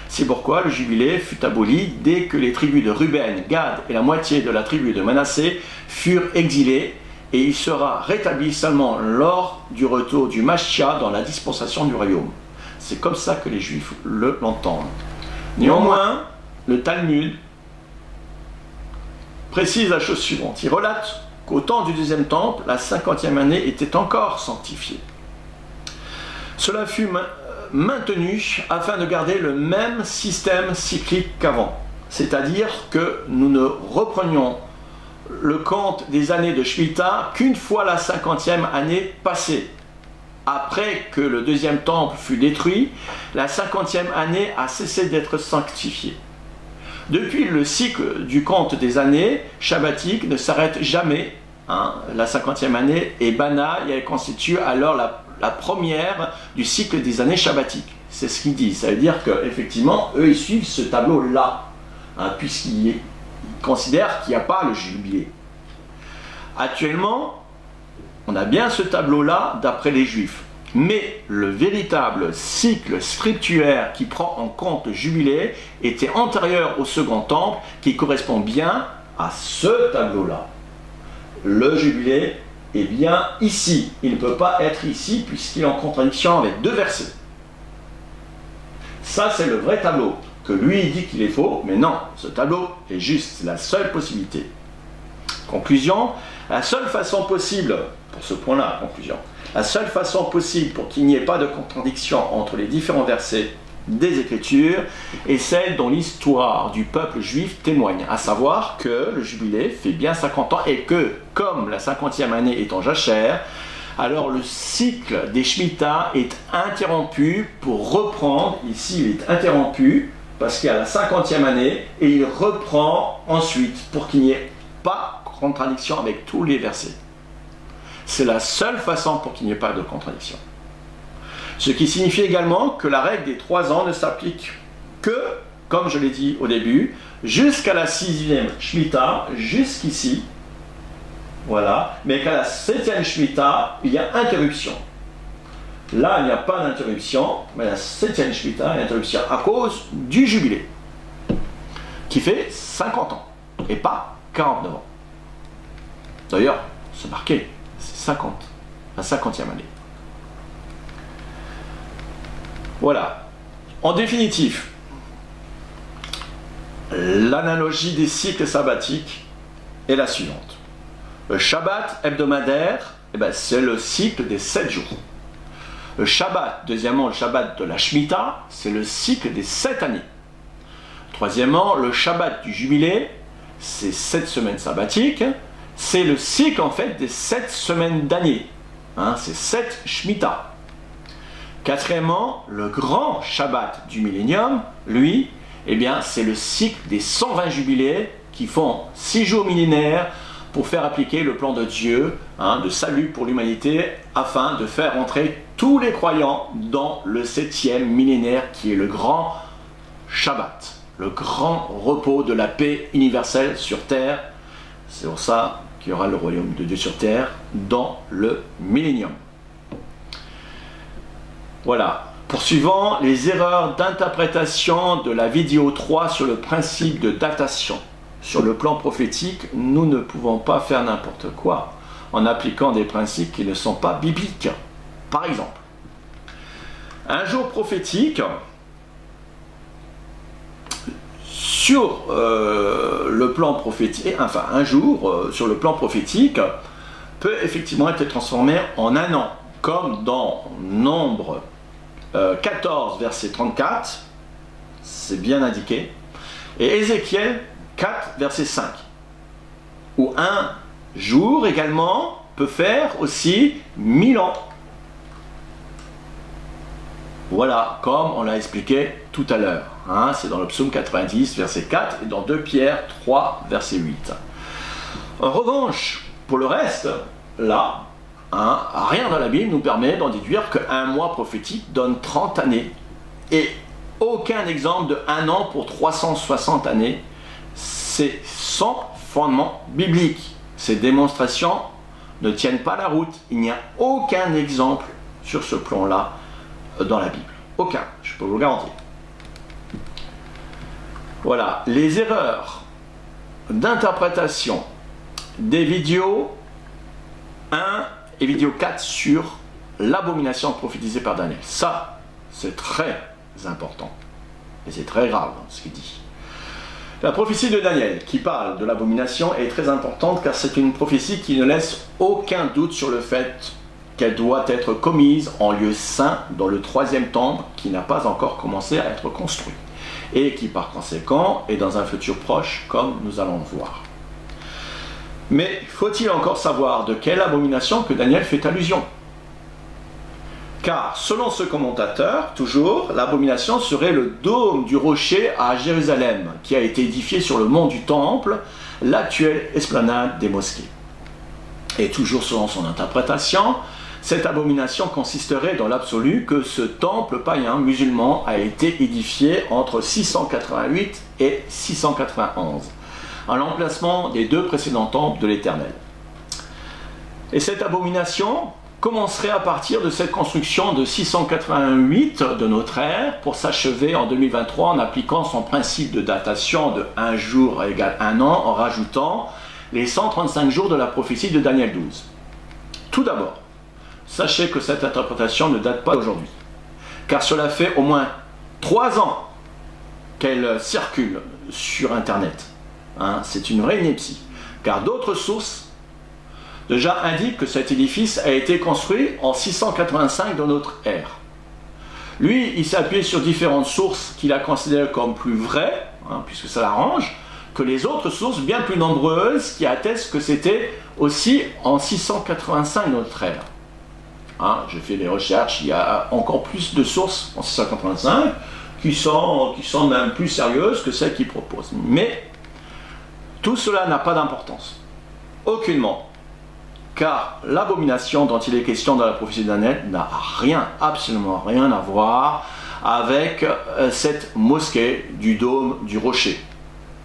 C'est pourquoi le jubilé fut aboli dès que les tribus de Ruben, Gad et la moitié de la tribu de Manassé furent exilés, et il sera rétabli seulement lors du retour du Mashiach dans la dispensation du royaume. C'est comme ça que les Juifs l'entendent. Néanmoins, le Talmud précise la chose suivante. Il relate qu'au temps du deuxième temple, la 50e année était encore sanctifiée. Cela fut maintenu afin de garder le même système cyclique qu'avant. C'est-à-dire que nous ne reprenions le compte des années de Shemitah qu'une fois la 50e année passée. Après que le deuxième temple fut détruit, la 50e année a cessé d'être sanctifiée. Depuis, le cycle du compte des années shabbatiques ne s'arrête jamais. La 50e année est banale et elle constitue alors la première du cycle des années shabbatiques. C'est ce qu'ils disent. Ça veut dire qu'effectivement, eux, ils suivent ce tableau-là, puisqu'ils considèrent qu'il n'y a pas le jubilé. Actuellement, on a bien ce tableau-là d'après les Juifs. Mais le véritable cycle scripturaire qui prend en compte le jubilé était antérieur au second temple, qui correspond bien à ce tableau-là. Le jubilé est bien ici. Il ne peut pas être ici puisqu'il est en contradiction avec deux versets. Ça, c'est le vrai tableau, que lui, il dit qu'il est faux, mais non, ce tableau est juste, c'est la seule possibilité. Conclusion, la seule façon possible, pour ce point-là, conclusion, la seule façon possible pour qu'il n'y ait pas de contradiction entre les différents versets des Écritures est celle dont l'histoire du peuple juif témoigne, à savoir que le jubilé fait bien 50 ans et que, comme la 50e année est en jachère, alors le cycle des Shemitah est interrompu pour reprendre, ici il est interrompu, parce qu'il y a la 50e année, et il reprend ensuite pour qu'il n'y ait pas de contradiction avec tous les versets. C'est la seule façon pour qu'il n'y ait pas de contradiction. Ce qui signifie également que la règle des 3 ans ne s'applique que, comme je l'ai dit au début, jusqu'à la 6e Shemitah, jusqu'ici, voilà, mais qu'à la 7e Shemitah, il y a interruption. Là, il n'y a pas d'interruption, mais à la 7e Shemitah, il y a interruption à cause du jubilé, qui fait 50 ans, et pas 49 ans. D'ailleurs, c'est marqué, c'est 50, la 50e année. Voilà. En définitive, l'analogie des cycles sabbatiques est la suivante. Le Shabbat hebdomadaire, c'est le cycle des 7 jours. Le Shabbat, deuxièmement, le Shabbat de la Shemitah, c'est le cycle des 7 années. Troisièmement, le Shabbat du Jubilé, c'est 7 semaines sabbatiques. C'est le cycle, en fait, des 7 semaines d'année. C'est 7 Shemitah. Quatrièmement, le grand Shabbat du Millénium, lui, c'est le cycle des 120 jubilés qui font 6 jours millénaires pour faire appliquer le plan de Dieu de salut pour l'humanité afin de faire entrer tous les croyants dans le 7e millénaire qui est le grand Shabbat, le grand repos de la paix universelle sur terre. C'est pour ça qu'il y aura le royaume de Dieu sur terre dans le millénium. Voilà. Poursuivant, les erreurs d'interprétation de la vidéo 3 sur le principe de datation. Sur le plan prophétique, nous ne pouvons pas faire n'importe quoi en appliquant des principes qui ne sont pas bibliques. Par exemple, un jour prophétique, sur le plan prophétique, enfin un jour sur le plan prophétique, peut effectivement être transformé en un an, comme dans Nombre 14, verset 34, c'est bien indiqué, et Ézéchiel 4, verset 5, où un jour également peut faire aussi 1000 ans. Voilà, comme on l'a expliqué tout à l'heure. Hein, c'est dans le psaume 90, verset 4, et dans 2 Pierre 3, verset 8. En revanche, pour le reste, là, hein, rien dans la Bible nous permet d'en déduire qu'un mois prophétique donne 30 années. Et aucun exemple de 1 an pour 360 années. C'est sans fondement biblique. Ces démonstrations ne tiennent pas la route. Il n'y a aucun exemple sur ce plan-là dans la Bible. Aucun, je peux vous le garantir. Voilà, les erreurs d'interprétation des vidéos 1 et vidéo 4 sur l'abomination prophétisée par Daniel. Ça, c'est très important. Et c'est très grave ce qu'il dit. La prophétie de Daniel qui parle de l'abomination est très importante car c'est une prophétie qui ne laisse aucun doute sur le fait qu'elle doit être commise en lieu saint dans le 3e temple qui n'a pas encore commencé à être construit et qui par conséquent est dans un futur proche comme nous allons le voir. Mais faut-il encore savoir de quelle abomination que Daniel fait allusion? Car selon ce commentateur, toujours, l'abomination serait le dôme du rocher à Jérusalem qui a été édifié sur le mont du Temple, l'actuelle esplanade des mosquées. Et toujours selon son interprétation, cette abomination consisterait dans l'absolu que ce temple païen musulman a été édifié entre 688 et 691, à l'emplacement des 2 précédents temples de l'Éternel. Et cette abomination commencerait à partir de cette construction de 688 de notre ère pour s'achever en 2023 en appliquant son principe de datation de 1 jour égale 1 an en rajoutant les 135 jours de la prophétie de Daniel 12. Tout d'abord, sachez que cette interprétation ne date pas d'aujourd'hui, car cela fait au moins 3 ans qu'elle circule sur Internet. Hein, c'est une vraie ineptie, car d'autres sources déjà indiquent que cet édifice a été construit en 685 de notre ère. Lui, il s'est appuyé sur différentes sources qu'il a considérées comme plus vraies, hein, puisque ça l'arrange, que les autres sources bien plus nombreuses qui attestent que c'était aussi en 685 de notre ère. Hein, j'ai fait des recherches, il y a encore plus de sources en 685 qui sont même plus sérieuses que celles qu'il propose. Mais tout cela n'a pas d'importance, aucunement, car l'abomination dont il est question dans la prophétie de Daniel n'a rien, absolument rien à voir avec cette mosquée du dôme du rocher.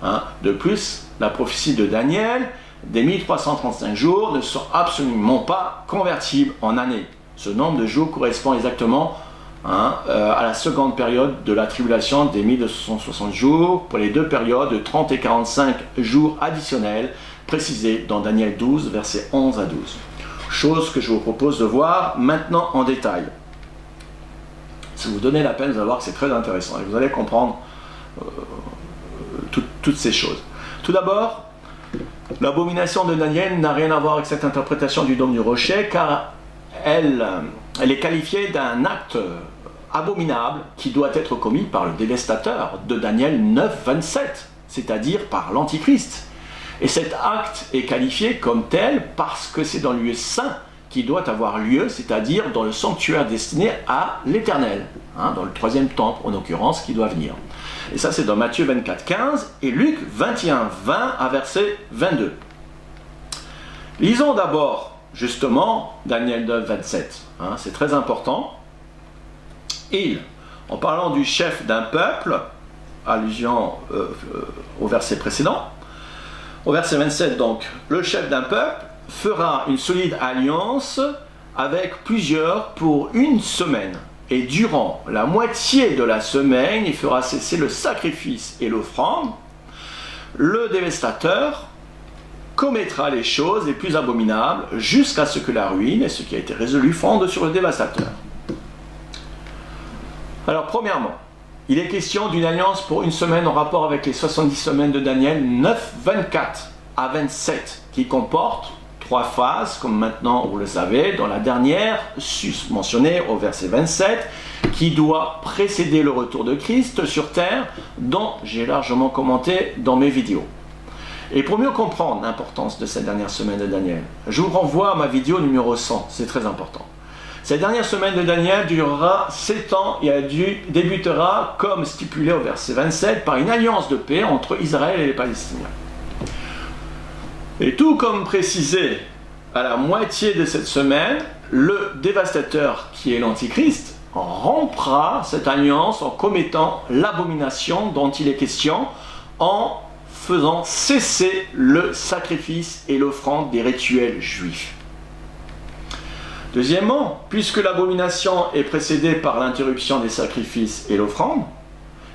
Hein. De plus, la prophétie de Daniel des 1335 jours ne sont absolument pas convertibles en années. Ce nombre de jours correspond exactement à la seconde période de la tribulation des 1260 jours pour les 2 périodes de 30 et 45 jours additionnels précisés dans Daniel 12, versets 11 à 12. Chose que je vous propose de voir maintenant en détail. Si vous donnez la peine, vous allez voir que c'est très intéressant et vous allez comprendre toutes ces choses. Tout d'abord, l'abomination de Daniel n'a rien à voir avec cette interprétation du dôme du rocher car elle est qualifiée d'un acte abominable qui doit être commis par le dévastateur de Daniel 9, 27, c'est-à-dire par l'Antichrist. Et cet acte est qualifié comme tel parce que c'est dans le lieu saint qui doit avoir lieu, c'est-à-dire dans le sanctuaire destiné à l'Éternel, hein, dans le 3e temple en l'occurrence qui doit venir. Et ça c'est dans Matthieu 24, 15 et Luc 21, 20 à verset 22. Lisons d'abord justement Daniel 9, 27, hein, c'est très important. En parlant du chef d'un peuple, allusion au verset précédent, au verset 27 donc, le chef d'un peuple fera une solide alliance avec plusieurs pour une semaine. et durant la moitié de la semaine, il fera cesser le sacrifice et l'offrande. Le dévastateur commettra les choses les plus abominables jusqu'à ce que la ruine et ce qui a été résolu fonde sur le dévastateur. Alors, premièrement, il est question d'une alliance pour une semaine en rapport avec les 70 semaines de Daniel 9, 24 à 27, qui comporte 3 phases, comme maintenant vous le savez, dont la dernière, mentionnée au verset 27, qui doit précéder le retour de Christ sur terre, dont j'ai largement commenté dans mes vidéos. Et pour mieux comprendre l'importance de cette dernière semaine de Daniel, je vous renvoie à ma vidéo numéro 100, c'est très important. Cette dernière semaine de Daniel durera 7 ans et elle débutera, comme stipulé au verset 27, par une alliance de paix entre Israël et les Palestiniens. Et tout comme précisé à la moitié de cette semaine, le dévastateur qui est l'Antichrist rompra cette alliance en commettant l'abomination dont il est question, en faisant cesser le sacrifice et l'offrande des rituels juifs. Deuxièmement, puisque l'abomination est précédée par l'interruption des sacrifices et l'offrande,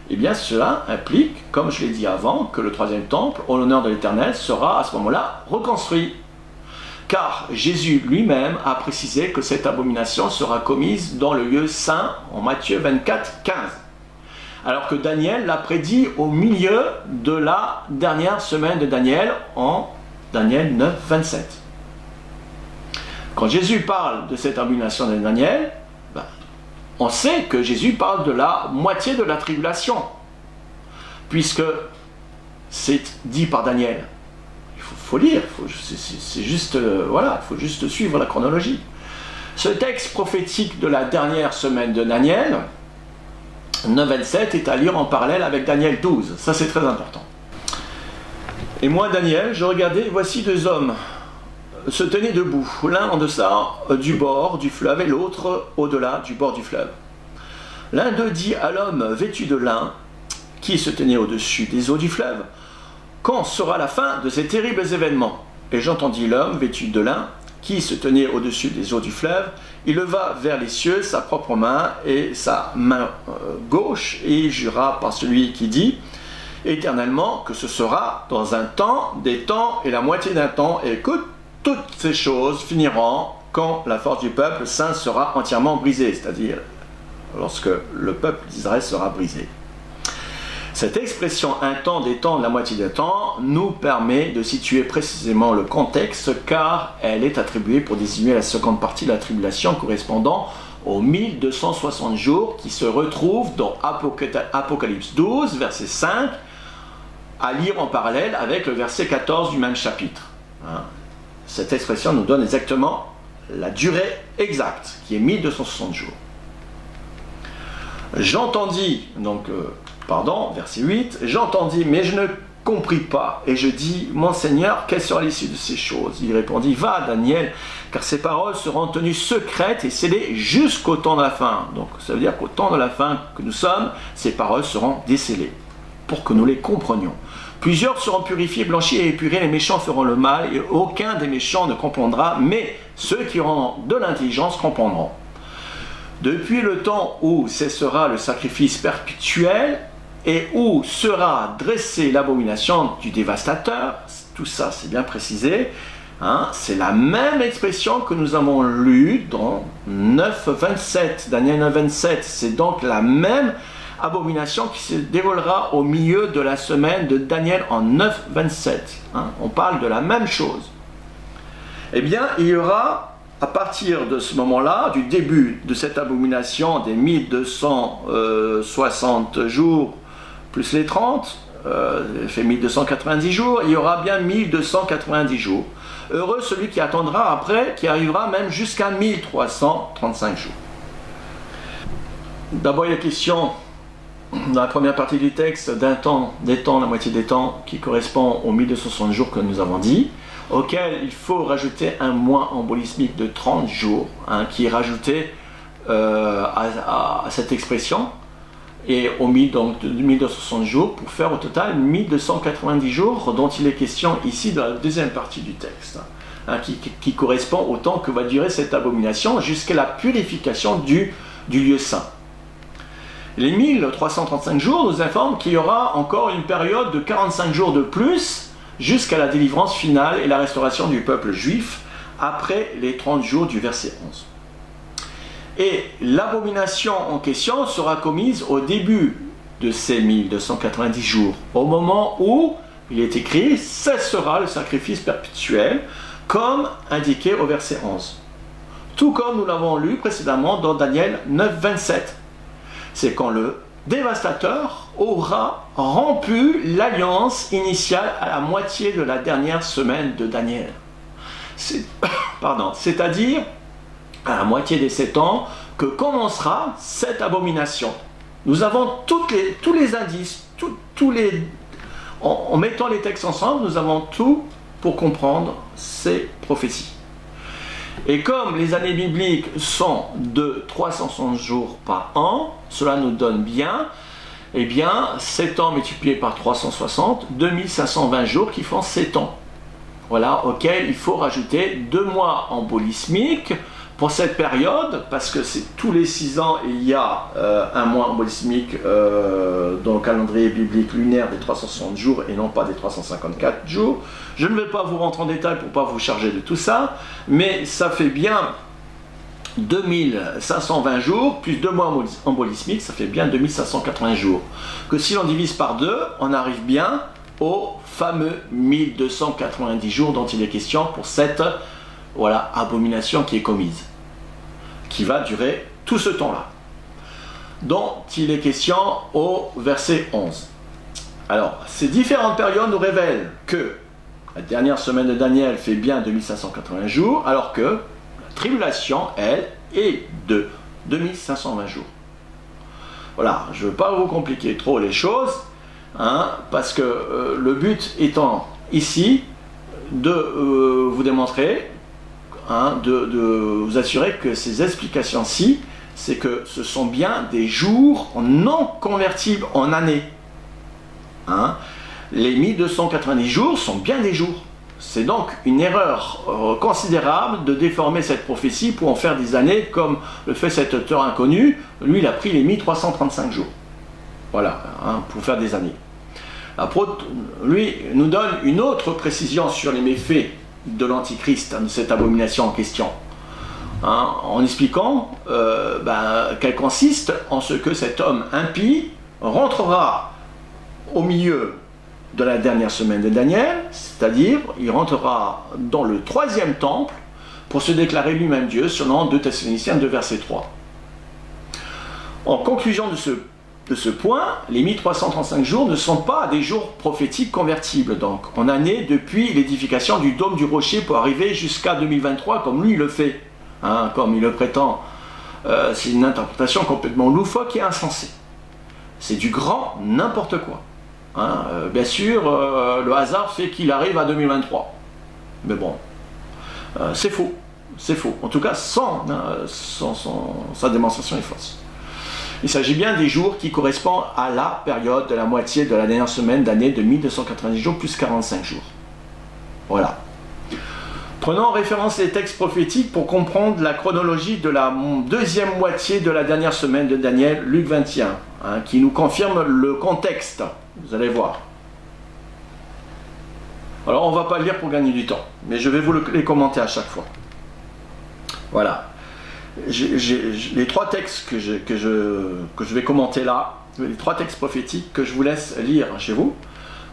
eh bien cela implique, comme je l'ai dit avant, que le troisième temple, en l'honneur de l'Éternel, sera à ce moment-là reconstruit. Car Jésus lui-même a précisé que cette abomination sera commise dans le lieu saint en Matthieu 24, 15. Alors que Daniel l'a prédit au milieu de la dernière semaine de Daniel en Daniel 9, 27. Quand Jésus parle de cette abomination de Daniel, on sait que Jésus parle de la moitié de la tribulation, puisque c'est dit par Daniel. Il faut lire, c'est juste, voilà, il faut juste suivre la chronologie. Ce texte prophétique de la dernière semaine de Daniel, 9-27, est à lire en parallèle avec Daniel 12. Ça, c'est très important. Et moi, Daniel, je regardais, voici 2 hommes se tenaient debout, l'un en deçà du bord du fleuve et l'autre au-delà du bord du fleuve. L'un d'eux dit à l'homme vêtu de lin, qui se tenait au-dessus des eaux du fleuve, « Quand sera la fin de ces terribles événements ?» Et j'entendis l'homme vêtu de lin, qui se tenait au-dessus des eaux du fleuve, il leva vers les cieux sa propre main et sa main gauche, et il jura par celui qui dit « Éternellement que ce sera dans un temps, des temps et la moitié d'un temps, et que toutes ces choses finiront quand la force du peuple saint sera entièrement brisée, c'est-à-dire lorsque le peuple d'Israël sera brisé. » Cette expression « un temps, des temps, la moitié des temps » nous permet de situer précisément le contexte, car elle est attribuée pour désigner la seconde partie de la tribulation correspondant aux 1260 jours qui se retrouvent dans Apocalypse 12, verset 5, à lire en parallèle avec le verset 14 du même chapitre. Cette expression nous donne exactement la durée exacte, qui est 1260 jours. J'entendis, verset 8, j'entendis, mais je ne compris pas, et je dis, mon Seigneur, quelle sera l'issue de ces choses? Il répondit, va, Daniel, car ces paroles seront tenues secrètes et scellées jusqu'au temps de la fin. Donc, ça veut dire qu'au temps de la fin que nous sommes, ces paroles seront décellées, pour que nous les comprenions. Plusieurs seront purifiés, blanchis et épurés, les méchants feront le mal, et aucun des méchants ne comprendra, mais ceux qui auront de l'intelligence comprendront. Depuis le temps où cessera le sacrifice perpétuel, et où sera dressée l'abomination du dévastateur, tout ça c'est bien précisé, c'est la même expression que nous avons lue dans 9.27, Daniel 9.27, c'est donc la même abomination qui se déroulera au milieu de la semaine de Daniel en 9.27. On parle de la même chose. Eh bien, il y aura, à partir de ce moment-là, du début de cette abomination des 1260 jours, plus les 30, fait 1290 jours, il y aura bien 1290 jours. Heureux celui qui attendra après, qui arrivera même jusqu'à 1335 jours. D'abord, il y a question, dans la première partie du texte, d'un temps, des temps, la moitié des temps, qui correspond aux 1260 jours que nous avons dit, auquel il faut rajouter un mois embolismique de 30 jours, qui est rajouté à cette expression, et on mit donc 1260 jours pour faire au total 1290 jours dont il est question ici dans la deuxième partie du texte, qui correspond au temps que va durer cette abomination jusqu'à la purification du du lieu saint. Les 1335 jours nous informent qu'il y aura encore une période de 45 jours de plus jusqu'à la délivrance finale et la restauration du peuple juif après les 30 jours du verset 11. Et l'abomination en question sera commise au début de ces 1290 jours, au moment où il est écrit « cessera le sacrifice perpétuel », comme indiqué au verset 11. Tout comme nous l'avons lu précédemment dans Daniel 9, 27. C'est quand le dévastateur aura rompu l'alliance initiale à la moitié de la dernière semaine de Daniel. C'est-à-dire à la moitié des 7 ans que commencera cette abomination. Nous avons tous les indices, en mettant les textes ensemble, nous avons tout pour comprendre ces prophéties. Et comme les années bibliques sont de 360 jours par an, cela nous donne bien, 7 ans multipliés par 360, 2520 jours qui font 7 ans. Voilà, auquel il faut rajouter 2 mois en bolismique pour cette période, parce que c'est tous les 6 ans, il y a un mois en bolismique dans le calendrier biblique lunaire des 360 jours et non pas des 354 jours. Je ne vais pas vous rentrer en détail pour ne pas vous charger de tout ça, mais ça fait bien 2520 jours, plus 2 mois en bolismique, ça fait bien 2580 jours. Que si l'on divise par 2, on arrive bien aux fameux 1290 jours dont il est question pour cette abomination qui est commise, qui va durer tout ce temps-là, dont il est question au verset 11. Alors, ces différentes périodes nous révèlent que la dernière semaine de Daniel fait bien 2580 jours, alors que la tribulation, elle, est de 2520 jours. Voilà, je ne veux pas vous compliquer trop les choses, parce que le but étant ici de vous démontrer, de vous assurer que ces explications-ci, c'est que ce sont bien des jours non convertibles en années. Les 1290 jours sont bien des jours. C'est donc une erreur considérable de déformer cette prophétie pour en faire des années, comme le fait cet auteur inconnu. Lui, il a pris les 1335 jours. Voilà, pour faire des années. L'apôtre, lui, nous donne une autre précision sur les méfaits de l'Antichrist, de cette abomination en question, en expliquant qu'elle consiste en ce que cet homme impie rentrera au milieu de la dernière semaine de Daniel, c'est-à-dire il rentrera dans le 3e temple pour se déclarer lui-même Dieu, selon 2 Thessaloniciens 2 verset 3. En conclusion de ce point, les 1335 jours ne sont pas des jours prophétiques convertibles, donc en année depuis l'édification du dôme du rocher pour arriver jusqu'à 2023, comme lui le fait, comme il le prétend. C'est une interprétation complètement loufoque et insensée. C'est du grand n'importe quoi. Bien sûr, le hasard fait qu'il arrive à 2023. Mais bon, c'est faux. C'est faux. En tout cas, sa démonstration est fausse. Il s'agit bien des jours qui correspondent à la période de la moitié de la dernière semaine d'année de 1290 jours plus 45 jours. Voilà. Prenons en référence les textes prophétiques pour comprendre la chronologie de la deuxième moitié de la dernière semaine de Daniel, Luc 21, qui nous confirme le contexte. Vous allez voir. Alors, on ne va pas le lire pour gagner du temps, mais je vais vous les commenter à chaque fois. Voilà. Les 3 textes que je vais commenter là, les 3 textes prophétiques que je vous laisse lire chez vous,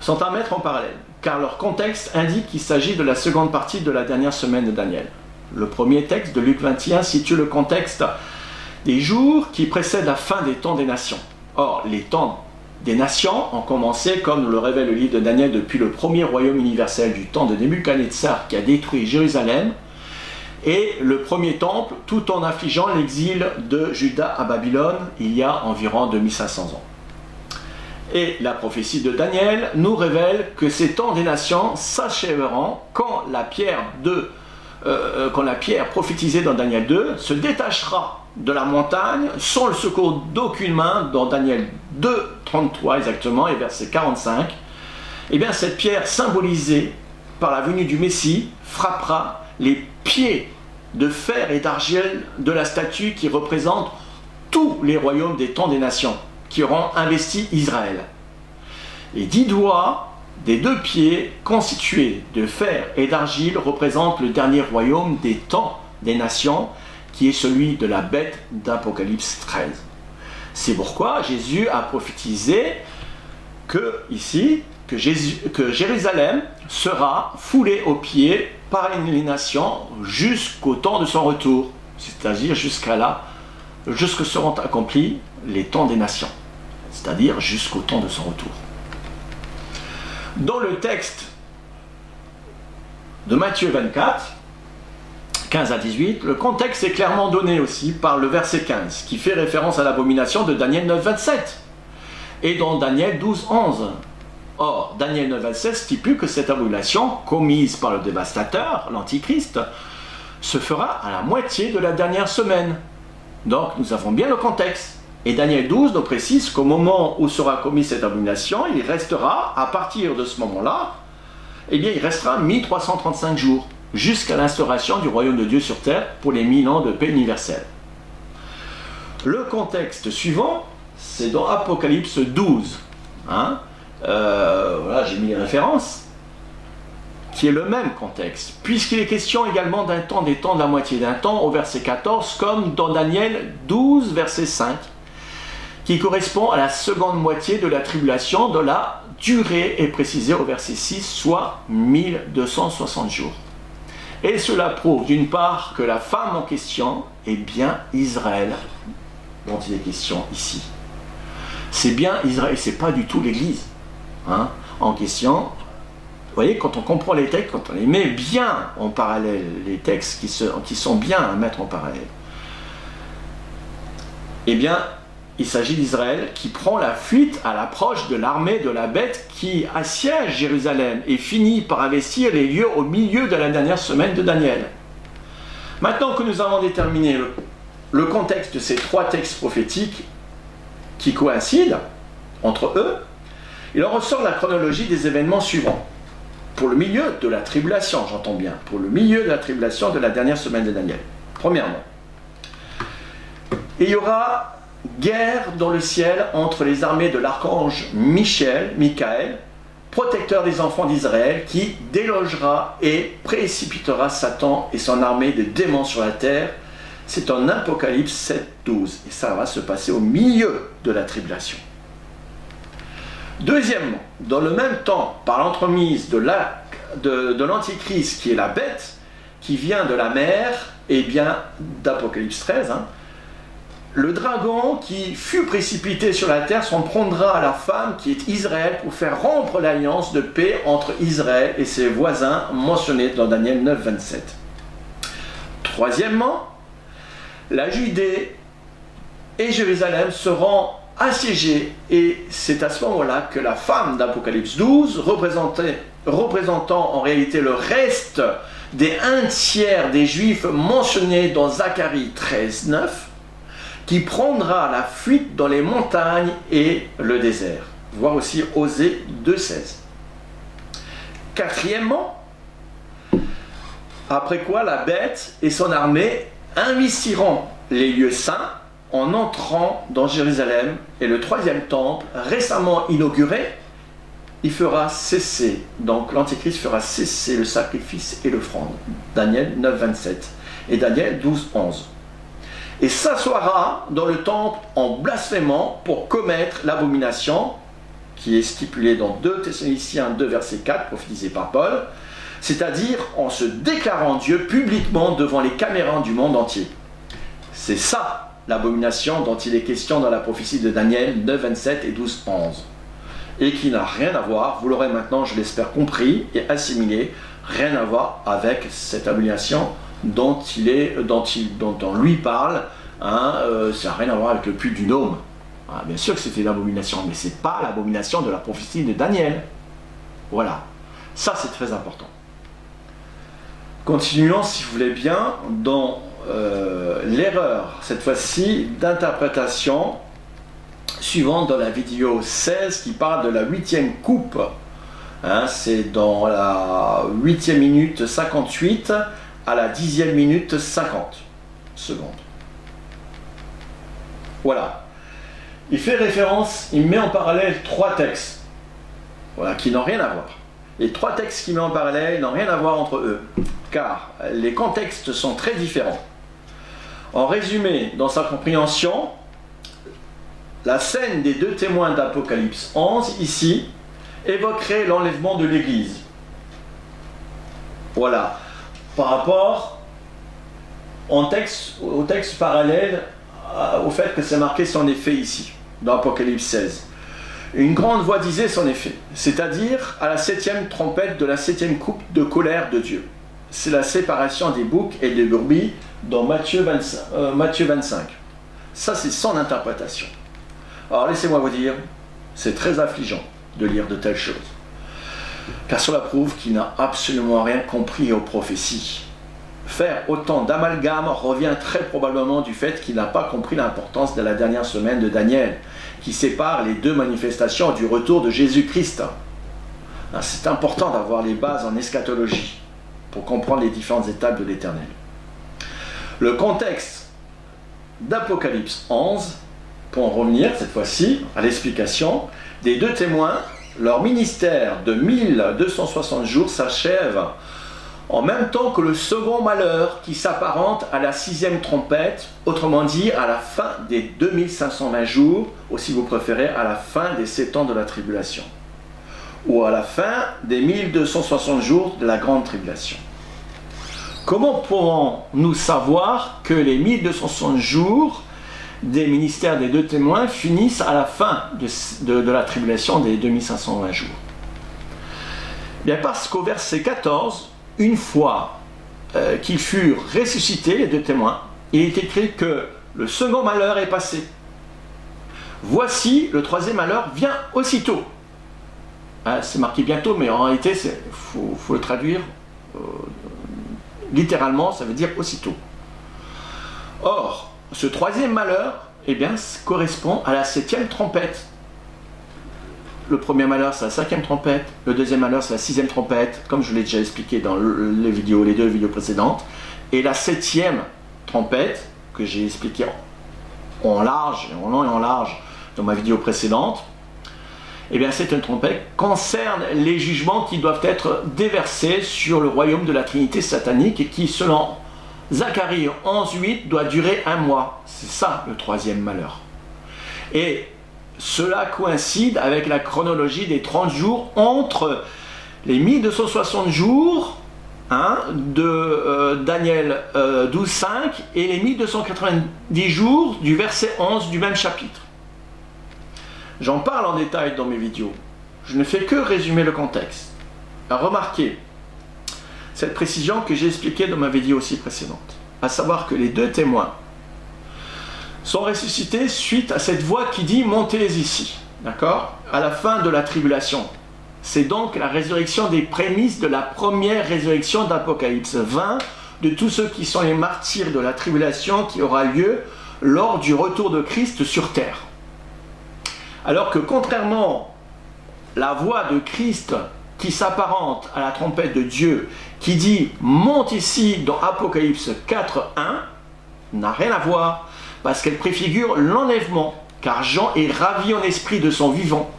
sont à mettre en parallèle, car leur contexte indique qu'il s'agit de la seconde partie de la dernière semaine de Daniel. Le premier texte de Luc 21 situe le contexte des jours qui précèdent la fin des temps des nations. Or, les temps des nations ont commencé, comme nous le révèle le livre de Daniel, depuis le premier royaume universel du temps de Nebuchadnezzar qui a détruit Jérusalem, et le premier temple, tout en affligeant l'exil de Juda à Babylone, il y a environ 2500 ans. Et la prophétie de Daniel nous révèle que ces temps des nations s'achèveront quand la pierre prophétisée dans Daniel 2 se détachera de la montagne sans le secours d'aucune main, dans Daniel 2, 33 exactement, et verset 45. Et bien cette pierre symbolisée par la venue du Messie frappera les pieds de fer et d'argile de la statue qui représente tous les royaumes des temps des nations qui auront investi Israël. Et 10 doigts des 2 pieds constitués de fer et d'argile représentent le dernier royaume des temps des nations, qui est celui de la bête d'Apocalypse 13. C'est pourquoi Jésus a prophétisé que Jérusalem sera foulée aux pieds par les nations jusqu'au temps de son retour, c'est-à-dire jusque seront accomplis les temps des nations, c'est-à-dire jusqu'au temps de son retour. Dans le texte de Matthieu 24, 15 à 18, le contexte est clairement donné aussi par le verset 15, qui fait référence à l'abomination de Daniel 9, 27, et dans Daniel 12, 11. Or, Daniel 9, 27 stipule que cette abomination, commise par le dévastateur, l'Antichrist, se fera à la moitié de la dernière semaine. Donc, nous avons bien le contexte. Et Daniel 12 nous précise qu'au moment où sera commise cette abomination, il restera, à partir de ce moment-là, eh bien, il restera 1335 jours, jusqu'à l'instauration du royaume de Dieu sur terre pour les 1000 ans de paix universelle. Le contexte suivant, c'est dans Apocalypse 12. Voilà, j'ai mis les références, qui est le même contexte, puisqu'il est question également d'un temps, des temps de la moitié d'un temps, au verset 14, comme dans Daniel 12, verset 5, qui correspond à la seconde moitié de la tribulation, dont la durée est précisée au verset 6, soit 1260 jours. Et cela prouve d'une part que la femme en question est bien Israël, dont il est question ici. C'est bien Israël, c'est pas du tout l'Église en question. Vous voyez, quand on comprend les textes, quand on les met bien en parallèle, les textes qui sont bien à mettre en parallèle, eh bien, il s'agit d'Israël qui prend la fuite à l'approche de l'armée de la bête qui assiège Jérusalem et finit par investir les lieux au milieu de la dernière semaine de Daniel. Maintenant que nous avons déterminé le contexte de ces 3 textes prophétiques qui coïncident entre eux, il en ressort la chronologie des événements suivants. Pour le milieu de la tribulation, j'entends bien, pour le milieu de la tribulation de la dernière semaine de Daniel. Premièrement, il y aura guerre dans le ciel entre les armées de l'archange Michaël, protecteur des enfants d'Israël, qui délogera et précipitera Satan et son armée de démons sur la terre. C'est en Apocalypse 7, 12. Et ça va se passer au milieu de la tribulation. Deuxièmement, dans le même temps, par l'entremise de l'Antichrist, qui est la bête, qui vient de la mer, et bien d'Apocalypse 13, le dragon qui fut précipité sur la terre s'en prendra à la femme qui est Israël pour faire rompre l'alliance de paix entre Israël et ses voisins mentionnés dans Daniel 9, 27. Troisièmement, la Judée et Jérusalem seront assiégées et c'est à ce moment-là que la femme d'Apocalypse 12, représentant en réalité le reste des 1/3 des Juifs mentionnés dans Zacharie 13, 9, qui prendra la fuite dans les montagnes et le désert. Voir aussi Osée 2,16. Quatrièmement, après quoi la bête et son armée investiront les lieux saints en entrant dans Jérusalem, et le 3e temple, récemment inauguré, il fera cesser, donc l'Antichrist fera cesser le sacrifice et l'offrande. Daniel 9, 27 et Daniel 12, 11. Et s'assoira dans le temple en blasphémant pour commettre l'abomination qui est stipulée dans 2 Thessaloniciens 2 verset 4 prophétisé par Paul, c'est-à-dire en se déclarant Dieu publiquement devant les caméras du monde entier. C'est ça l'abomination dont il est question dans la prophétie de Daniel 9, 27 et 12, 11, et qui n'a rien à voir, vous l'aurez maintenant je l'espère compris et assimilé, rien à voir avec cette abomination dont on lui parle, ça n'a rien à voir avec le puits du Nôme. Bien sûr que c'était l'abomination, mais ce n'est pas l'abomination de la prophétie de Daniel. Voilà, ça c'est très important. Continuons, si vous voulez bien, dans l'erreur, cette fois-ci, d'interprétation suivante dans la vidéo 16 qui parle de la 8e coupe. C'est dans la 8e minute 58 à la 10e minute 50 secondes. Voilà. Il fait référence, il met en parallèle 3 textes, voilà, qui n'ont rien à voir. Les 3 textes qu'il met en parallèle n'ont rien à voir entre eux, car les contextes sont très différents. En résumé, dans sa compréhension, la scène des 2 témoins d'Apocalypse 11, ici, évoquerait l'enlèvement de l'Église. Voilà. Par rapport au texte parallèle, au fait que c'est marqué son effet ici, dans Apocalypse 16. Une grande voix disait son effet, c'est-à-dire à la 7e trompette de la 7e coupe de colère de Dieu. C'est la séparation des boucs et des brebis dans Matthieu 25. Ça, c'est son interprétation. Alors, laissez-moi vous dire, c'est très affligeant de lire de telles choses. Car cela prouve qu'il n'a absolument rien compris aux prophéties. Faire autant d'amalgame revient très probablement du fait qu'il n'a pas compris l'importance de la dernière semaine de Daniel, qui sépare les 2 manifestations du retour de Jésus-Christ. C'est important d'avoir les bases en eschatologie pour comprendre les différentes étapes de l'Éternel. Le contexte d'Apocalypse 11, pour en revenir cette fois-ci à l'explication, des 2 témoins, leur ministère de 1260 jours s'achève en même temps que le second malheur qui s'apparente à la 6e trompette, autrement dit à la fin des 2520 jours, ou si vous préférez à la fin des 7 ans de la tribulation, ou à la fin des 1260 jours de la grande tribulation. Comment pourrons-nous savoir que les 1260 jours des ministères des 2 témoins finissent à la fin de la tribulation des 2520 jours? Bien parce qu'au verset 14, une fois qu'ils furent ressuscités, les 2 témoins, il est écrit que le second malheur est passé. Voici, le 3e malheur vient aussitôt. C'est marqué bientôt, mais en réalité, faut le traduire littéralement, ça veut dire aussitôt. Or, ce 3e malheur, eh bien, correspond à la 7e trompette. Le premier malheur, c'est la 5e trompette. Le 2e malheur, c'est la 6e trompette, comme je l'ai déjà expliqué dans les 2 vidéos précédentes. Et la 7e trompette, que j'ai expliqué en large, en long et en large, dans ma vidéo précédente, eh bien, cette trompette concerne les jugements qui doivent être déversés sur le royaume de la Trinité satanique et qui, selon Zacharie 11.8, doit durer 1 mois. C'est ça, le 3e malheur. Et cela coïncide avec la chronologie des 30 jours entre les 1260 jours de Daniel 12.5 et les 1290 jours du verset 11 du même chapitre. J'en parle en détail dans mes vidéos. Je ne fais que résumer le contexte. Remarquez cette précision que j'ai expliquée dans ma vidéo aussi précédente, à savoir que les 2 témoins sont ressuscités suite à cette voix qui dit « montez ici », d'accord, à la fin de la tribulation. C'est donc la résurrection des prémices de la première résurrection d'Apocalypse 20, de tous ceux qui sont les martyrs de la tribulation qui aura lieu lors du retour de Christ sur terre. Alors que contrairement à la voix de Christ qui s'apparente à la trompette de Dieu, qui dit « monte ici » dans Apocalypse 4.1, n'a rien à voir, parce qu'elle préfigure l'enlèvement, car Jean est ravi en esprit de son vivant.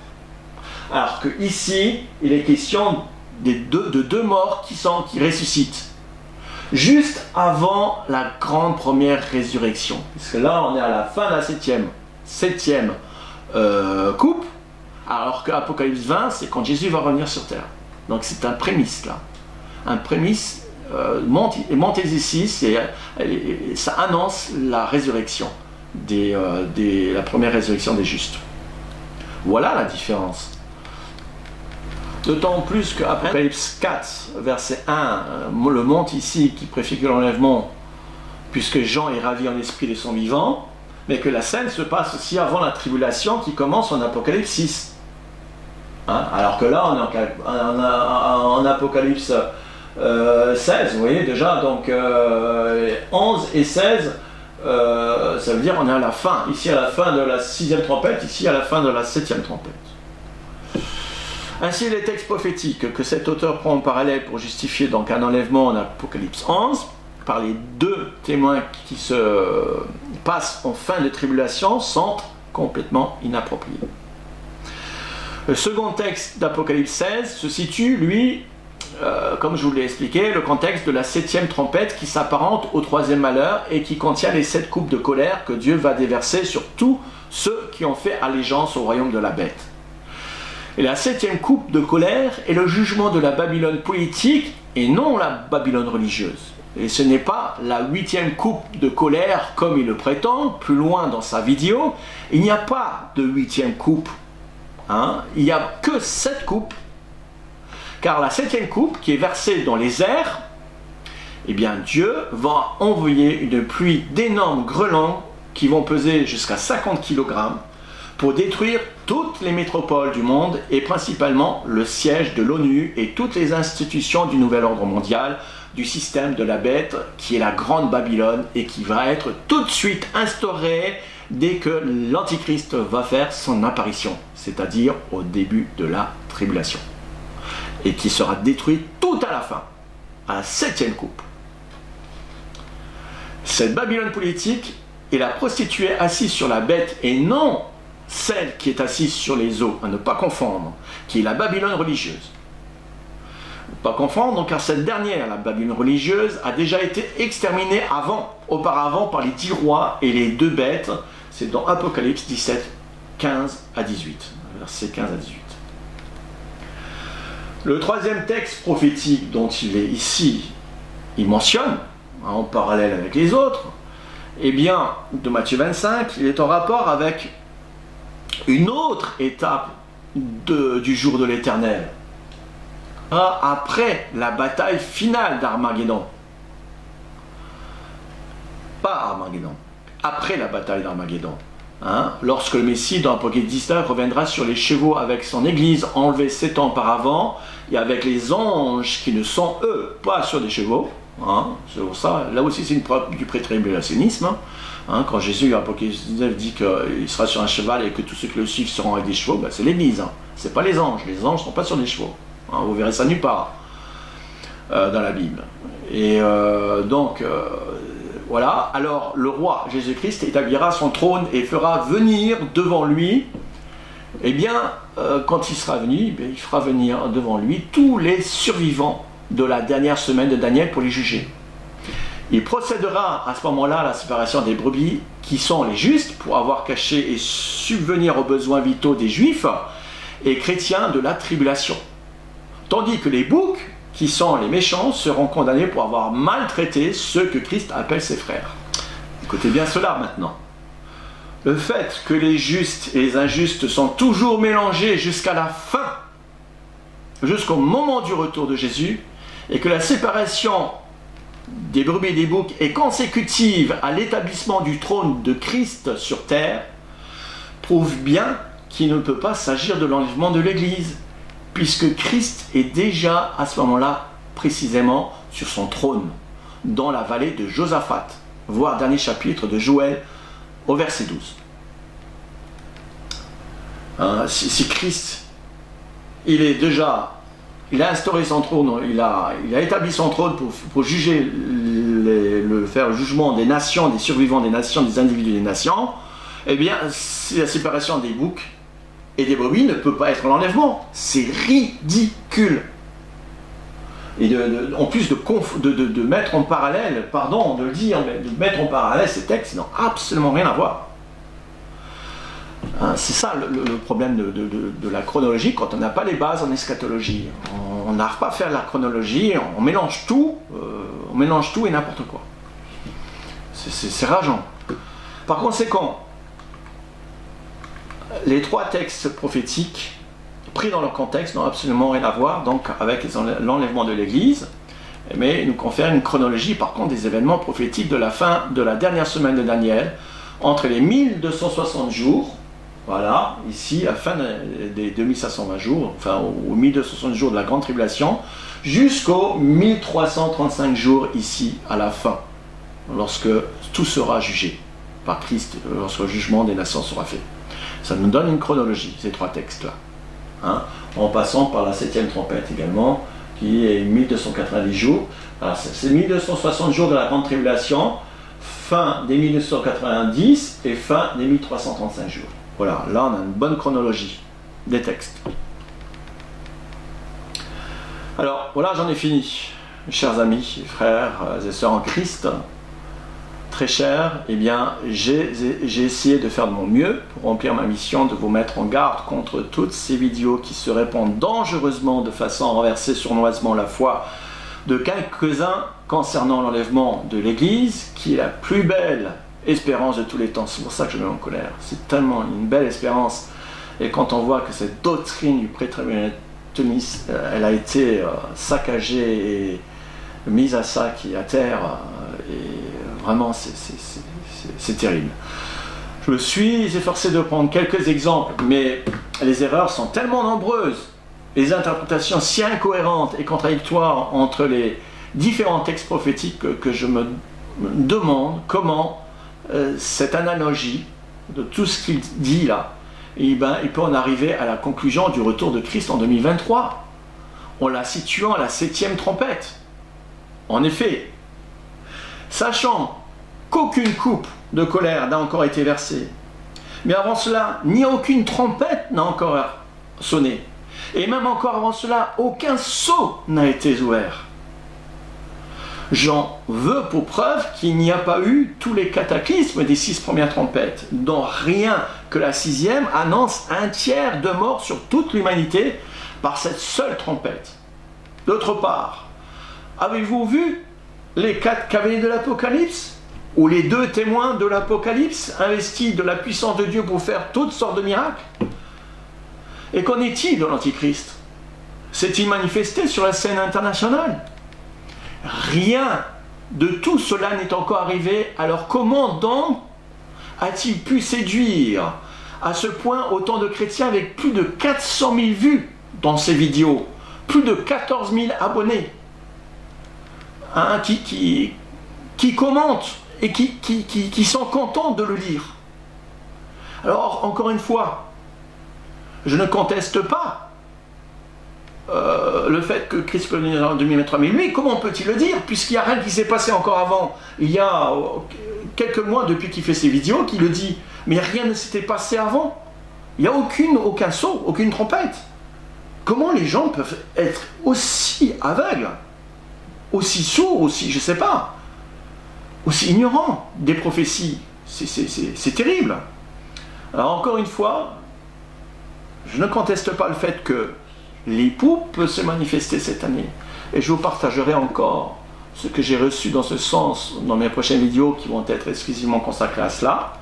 Alors que ici, il est question de 2 morts qui ressuscitent, juste avant la grande première résurrection. Parce que là, on est à la fin de la 7e coupe, alors que Apocalypse 20, c'est quand Jésus va revenir sur terre. Donc c'est un prémisse là. Un prémisse, montez ici, ça annonce la résurrection, la première résurrection des justes. Voilà la différence. D'autant plus qu'Apocalypse 4, verset 1, le monte ici qui préfigure l'enlèvement, puisque Jean est ravi en esprit de son vivant, mais que la scène se passe aussi avant la tribulation qui commence en Apocalypse 6. Alors que là, on est en Apocalypse 16, vous voyez déjà, donc 11 et 16, ça veut dire on est à la fin, ici à la fin de la 6e trompette, ici à la fin de la 7e trompette. Ainsi, les textes prophétiques que cet auteur prend en parallèle pour justifier donc un enlèvement en Apocalypse 11 par les deux témoins qui se passent en fin de tribulation sont complètement inappropriés. Le second texte d'Apocalypse 16 se situe, lui, comme je vous l'ai expliqué, le contexte de la 7e trompette qui s'apparente au 3e malheur et qui contient les 7 coupes de colère que Dieu va déverser sur tous ceux qui ont fait allégeance au royaume de la bête. Et la 7e coupe de colère est le jugement de la Babylone politique et non la Babylone religieuse. Et ce n'est pas la 8e coupe de colère comme il le prétend, plus loin dans sa vidéo. Il n'y a pas de 8e coupe. Il n'y a que 7 coupes. Car la 7e coupe, qui est versée dans les airs, eh bien Dieu va envoyer une pluie d'énormes grêlons qui vont peser jusqu'à 50 kg pour détruire toutes les métropoles du monde et principalement le siège de l'ONU et toutes les institutions du nouvel ordre mondial, du système de la bête qui est la grande Babylone et qui va être tout de suite instaurée dès que l'Antichrist va faire son apparition, c'est-à-dire au début de la tribulation, et qui sera détruit tout à la fin, à la 7e coupe. Cette Babylone politique est la prostituée assise sur la bête et non celle qui est assise sur les eaux, à ne pas confondre, qui est la Babylone religieuse. Ne pas confondre, car cette dernière, la Babylone religieuse, a déjà été exterminée auparavant par les 10 rois et les 2 bêtes. C'est dans Apocalypse 17, 15 à 18, versets 15 à 18. Le 3e texte prophétique dont il mentionne, en parallèle avec les autres, eh bien, de Matthieu 25, il est en rapport avec une autre étape du jour de l'Éternel, après la bataille finale d'Armageddon. Pas Armageddon, après la bataille d'Armageddon. Lorsque le Messie dans Apocalypse 19 reviendra sur les chevaux avec son église enlevée 7 ans auparavant, et avec les anges qui ne sont eux pas sur des chevaux. C'est pour ça, là aussi c'est une preuve du pré-tribulationnisme. Quand Jésus à Apocalypse 19 dit qu'il sera sur un cheval et que tous ceux qui le suivent seront avec des chevaux, c'est l'église, c'est pas les anges ne sont pas sur des chevaux. Vous verrez ça nulle part dans la Bible. Et voilà, alors le roi Jésus-Christ établira son trône et fera venir devant lui, eh bien, quand il sera venu, il fera venir devant lui tous les survivants de la dernière semaine de Daniel pour les juger. Il procédera à ce moment-là à la séparation des brebis, qui sont les justes, pour avoir caché et subvenir aux besoins vitaux des juifs et chrétiens de la tribulation. Tandis que les boucs, qui sont les méchants, seront condamnés pour avoir maltraité ceux que Christ appelle ses frères. Écoutez bien cela maintenant. Le fait que les justes et les injustes sont toujours mélangés jusqu'à la fin, jusqu'au moment du retour de Jésus, et que la séparation des brebis et des boucs est consécutive à l'établissement du trône de Christ sur terre, prouve bien qu'il ne peut pas s'agir de l'enlèvement de l'Église, puisque Christ est déjà à ce moment-là précisément sur son trône, dans la vallée de Josaphat, voire dernier chapitre de Joël au verset 12. Si Christ, il a instauré son trône, il a établi son trône pour juger, faire le jugement des nations, des survivants des nations, des individus des nations, eh bien, la séparation des boucs et des brebis ne peut pas être l'enlèvement. C'est ridicule. Et en plus de mettre en parallèle, pardon de le dire, mais de mettre en parallèle ces textes, ils n'ont absolument rien à voir. C'est ça le problème de la chronologie quand on n'a pas les bases en eschatologie. On n'arrive pas à faire la chronologie, on mélange tout et n'importe quoi. C'est rageant. Par conséquent, les 3 textes prophétiques pris dans leur contexte n'ont absolument rien à voir donc avec l'enlèvement de l'Église, mais nous confèrent une chronologie par contre des événements prophétiques de la fin de la dernière semaine de Daniel, entre les 1260 jours, voilà, ici, à la fin des 2520 jours, enfin aux 1260 jours de la grande tribulation, jusqu'aux 1335 jours ici, à la fin, lorsque tout sera jugé par Christ, lorsque le jugement des nations sera fait. Ça nous donne une chronologie, ces 3 textes-là. En passant par la 7e trompette également, qui est 1290 jours, C'est 1260 jours de la Grande Tribulation, fin des 1990 et fin des 1335 jours. Voilà, là on a une bonne chronologie des textes. Alors, voilà, j'en ai fini. Chers amis, frères et sœurs en Christ, très chers, eh bien, j'ai essayé de faire de mon mieux pour remplir ma mission de vous mettre en garde contre toutes ces vidéos qui se répandent dangereusement de façon à renverser sournoisement la foi de quelques-uns concernant l'enlèvement de l'Église, qui est la plus belle espérance de tous les temps. C'est pour ça que je me mets en colère. C'est tellement une belle espérance. Et quand on voit que cette doctrine du prétribulationnisme, elle a été saccagée et mise à sac et à terre, et vraiment c'est terrible. Je me suis efforcé de prendre quelques exemples, mais les erreurs sont tellement nombreuses, les interprétations si incohérentes et contradictoires entre les différents textes prophétiques que je me demande comment cette analogie de tout ce qu'il dit là, et ben, il peut en arriver à la conclusion du retour de Christ en 2023, en la situant à la 7e trompette. En effet, sachant qu'aucune coupe de colère n'a encore été versée, mais avant cela, ni aucune trompette n'a encore sonné, et même encore avant cela, aucun sceau n'a été ouvert. J'en veux pour preuve qu'il n'y a pas eu tous les cataclysmes des 6 premières trompettes, dont rien que la 6e annonce un tiers de morts sur toute l'humanité par cette seule trompette. D'autre part, avez-vous vu les 4 cavaliers de l'Apocalypse, ou les 2 témoins de l'Apocalypse, investis de la puissance de Dieu pour faire toutes sortes de miracles? Et qu'en est-il de l'Antichrist? S'est-il manifesté sur la scène internationale? Rien de tout cela n'est encore arrivé, alors comment donc a-t-il pu séduire à ce point autant de chrétiens avec plus de 400 000 vues dans ces vidéos, plus de 14 000 abonnés, hein, qui commentent et qui sont contents de le lire? Alors, encore une fois, je ne conteste pas le fait que Christ peut venir en 2023, mais lui, comment peut-il le dire, puisqu'il n'y a rien qui s'est passé encore avant? Il y a quelques mois depuis qu'il fait ses vidéos qu'il le dit, mais rien ne s'était passé avant. Il n'y a aucun sceau, aucune trompette. Comment les gens peuvent être aussi aveugles, aussi sourds, aussi, je ne sais pas, aussi ignorants des prophéties? C'est terrible. Alors encore une fois, je ne conteste pas le fait que l'époux peut se manifester cette année. Et je vous partagerai encore ce que j'ai reçu dans ce sens dans mes prochaines vidéos qui vont être exclusivement consacrées à cela.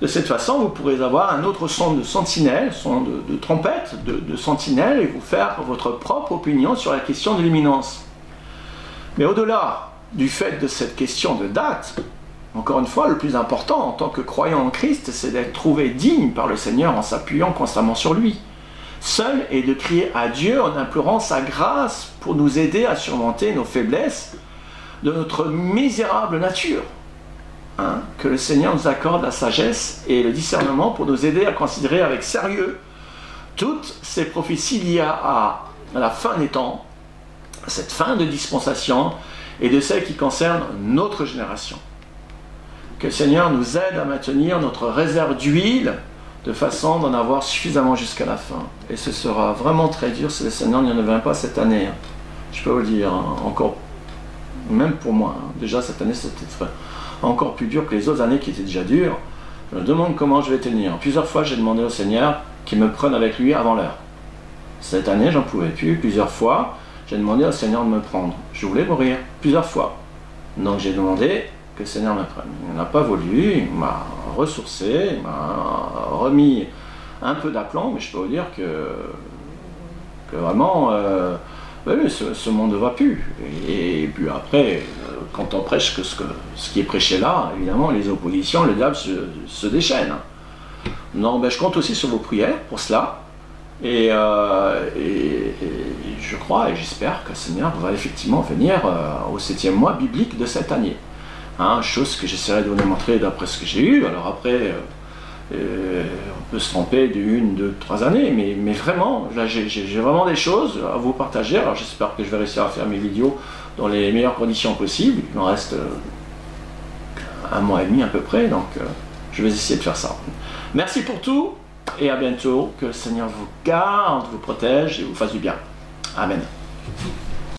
De cette façon, vous pourrez avoir un autre son de sentinelle, son de trompette, de sentinelle, et vous faire votre propre opinion sur la question de l'imminence. Mais au-delà du fait de cette question de date, encore une fois, le plus important en tant que croyant en Christ, c'est d'être trouvé digne par le Seigneur en s'appuyant constamment sur lui. Seul est de crier à Dieu en implorant sa grâce pour nous aider à surmonter nos faiblesses de notre misérable nature. Hein, que le Seigneur nous accorde la sagesse et le discernement pour nous aider à considérer avec sérieux toutes ces prophéties liées à la fin des temps, à cette fin de dispensation et de celles qui concernent notre génération. Que le Seigneur nous aide à maintenir notre réserve d'huile de façon d'en avoir suffisamment jusqu'à la fin. Et ce sera vraiment très dur si le Seigneur n'y en vient pas cette année. Je peux vous le dire, encore, même pour moi. Déjà cette année, c'était encore plus dur que les autres années qui étaient déjà dures. Je me demande comment je vais tenir. Plusieurs fois, j'ai demandé au Seigneur qu'il me prenne avec lui avant l'heure. Cette année, j'en pouvais plus. Plusieurs fois, j'ai demandé au Seigneur de me prendre. Je voulais mourir, plusieurs fois. Donc j'ai demandé que le Seigneur me prenne. Il n'a pas voulu, il m'a ressourcé, il m'a remis un peu d'aplomb, mais je peux vous dire que vraiment, oui, ce monde ne va plus. Et puis après, quand on prêche ce qui est prêché là, évidemment, les oppositions, le diable se déchaîne. Non, ben, je compte aussi sur vos prières pour cela. Et je crois et j'espère que le Seigneur va effectivement venir au 7e mois biblique de cette année. Hein, chose que j'essaierai de vous démontrer d'après ce que j'ai eu. Alors après, on peut se tromper d'1, 2, 3 années, mais vraiment, là j'ai vraiment des choses à vous partager. Alors j'espère que je vais réussir à faire mes vidéos dans les meilleures conditions possibles. Il m'en reste 1 mois et demi à peu près, donc je vais essayer de faire ça. Merci pour tout et à bientôt. Que le Seigneur vous garde, vous protège et vous fasse du bien. Amen.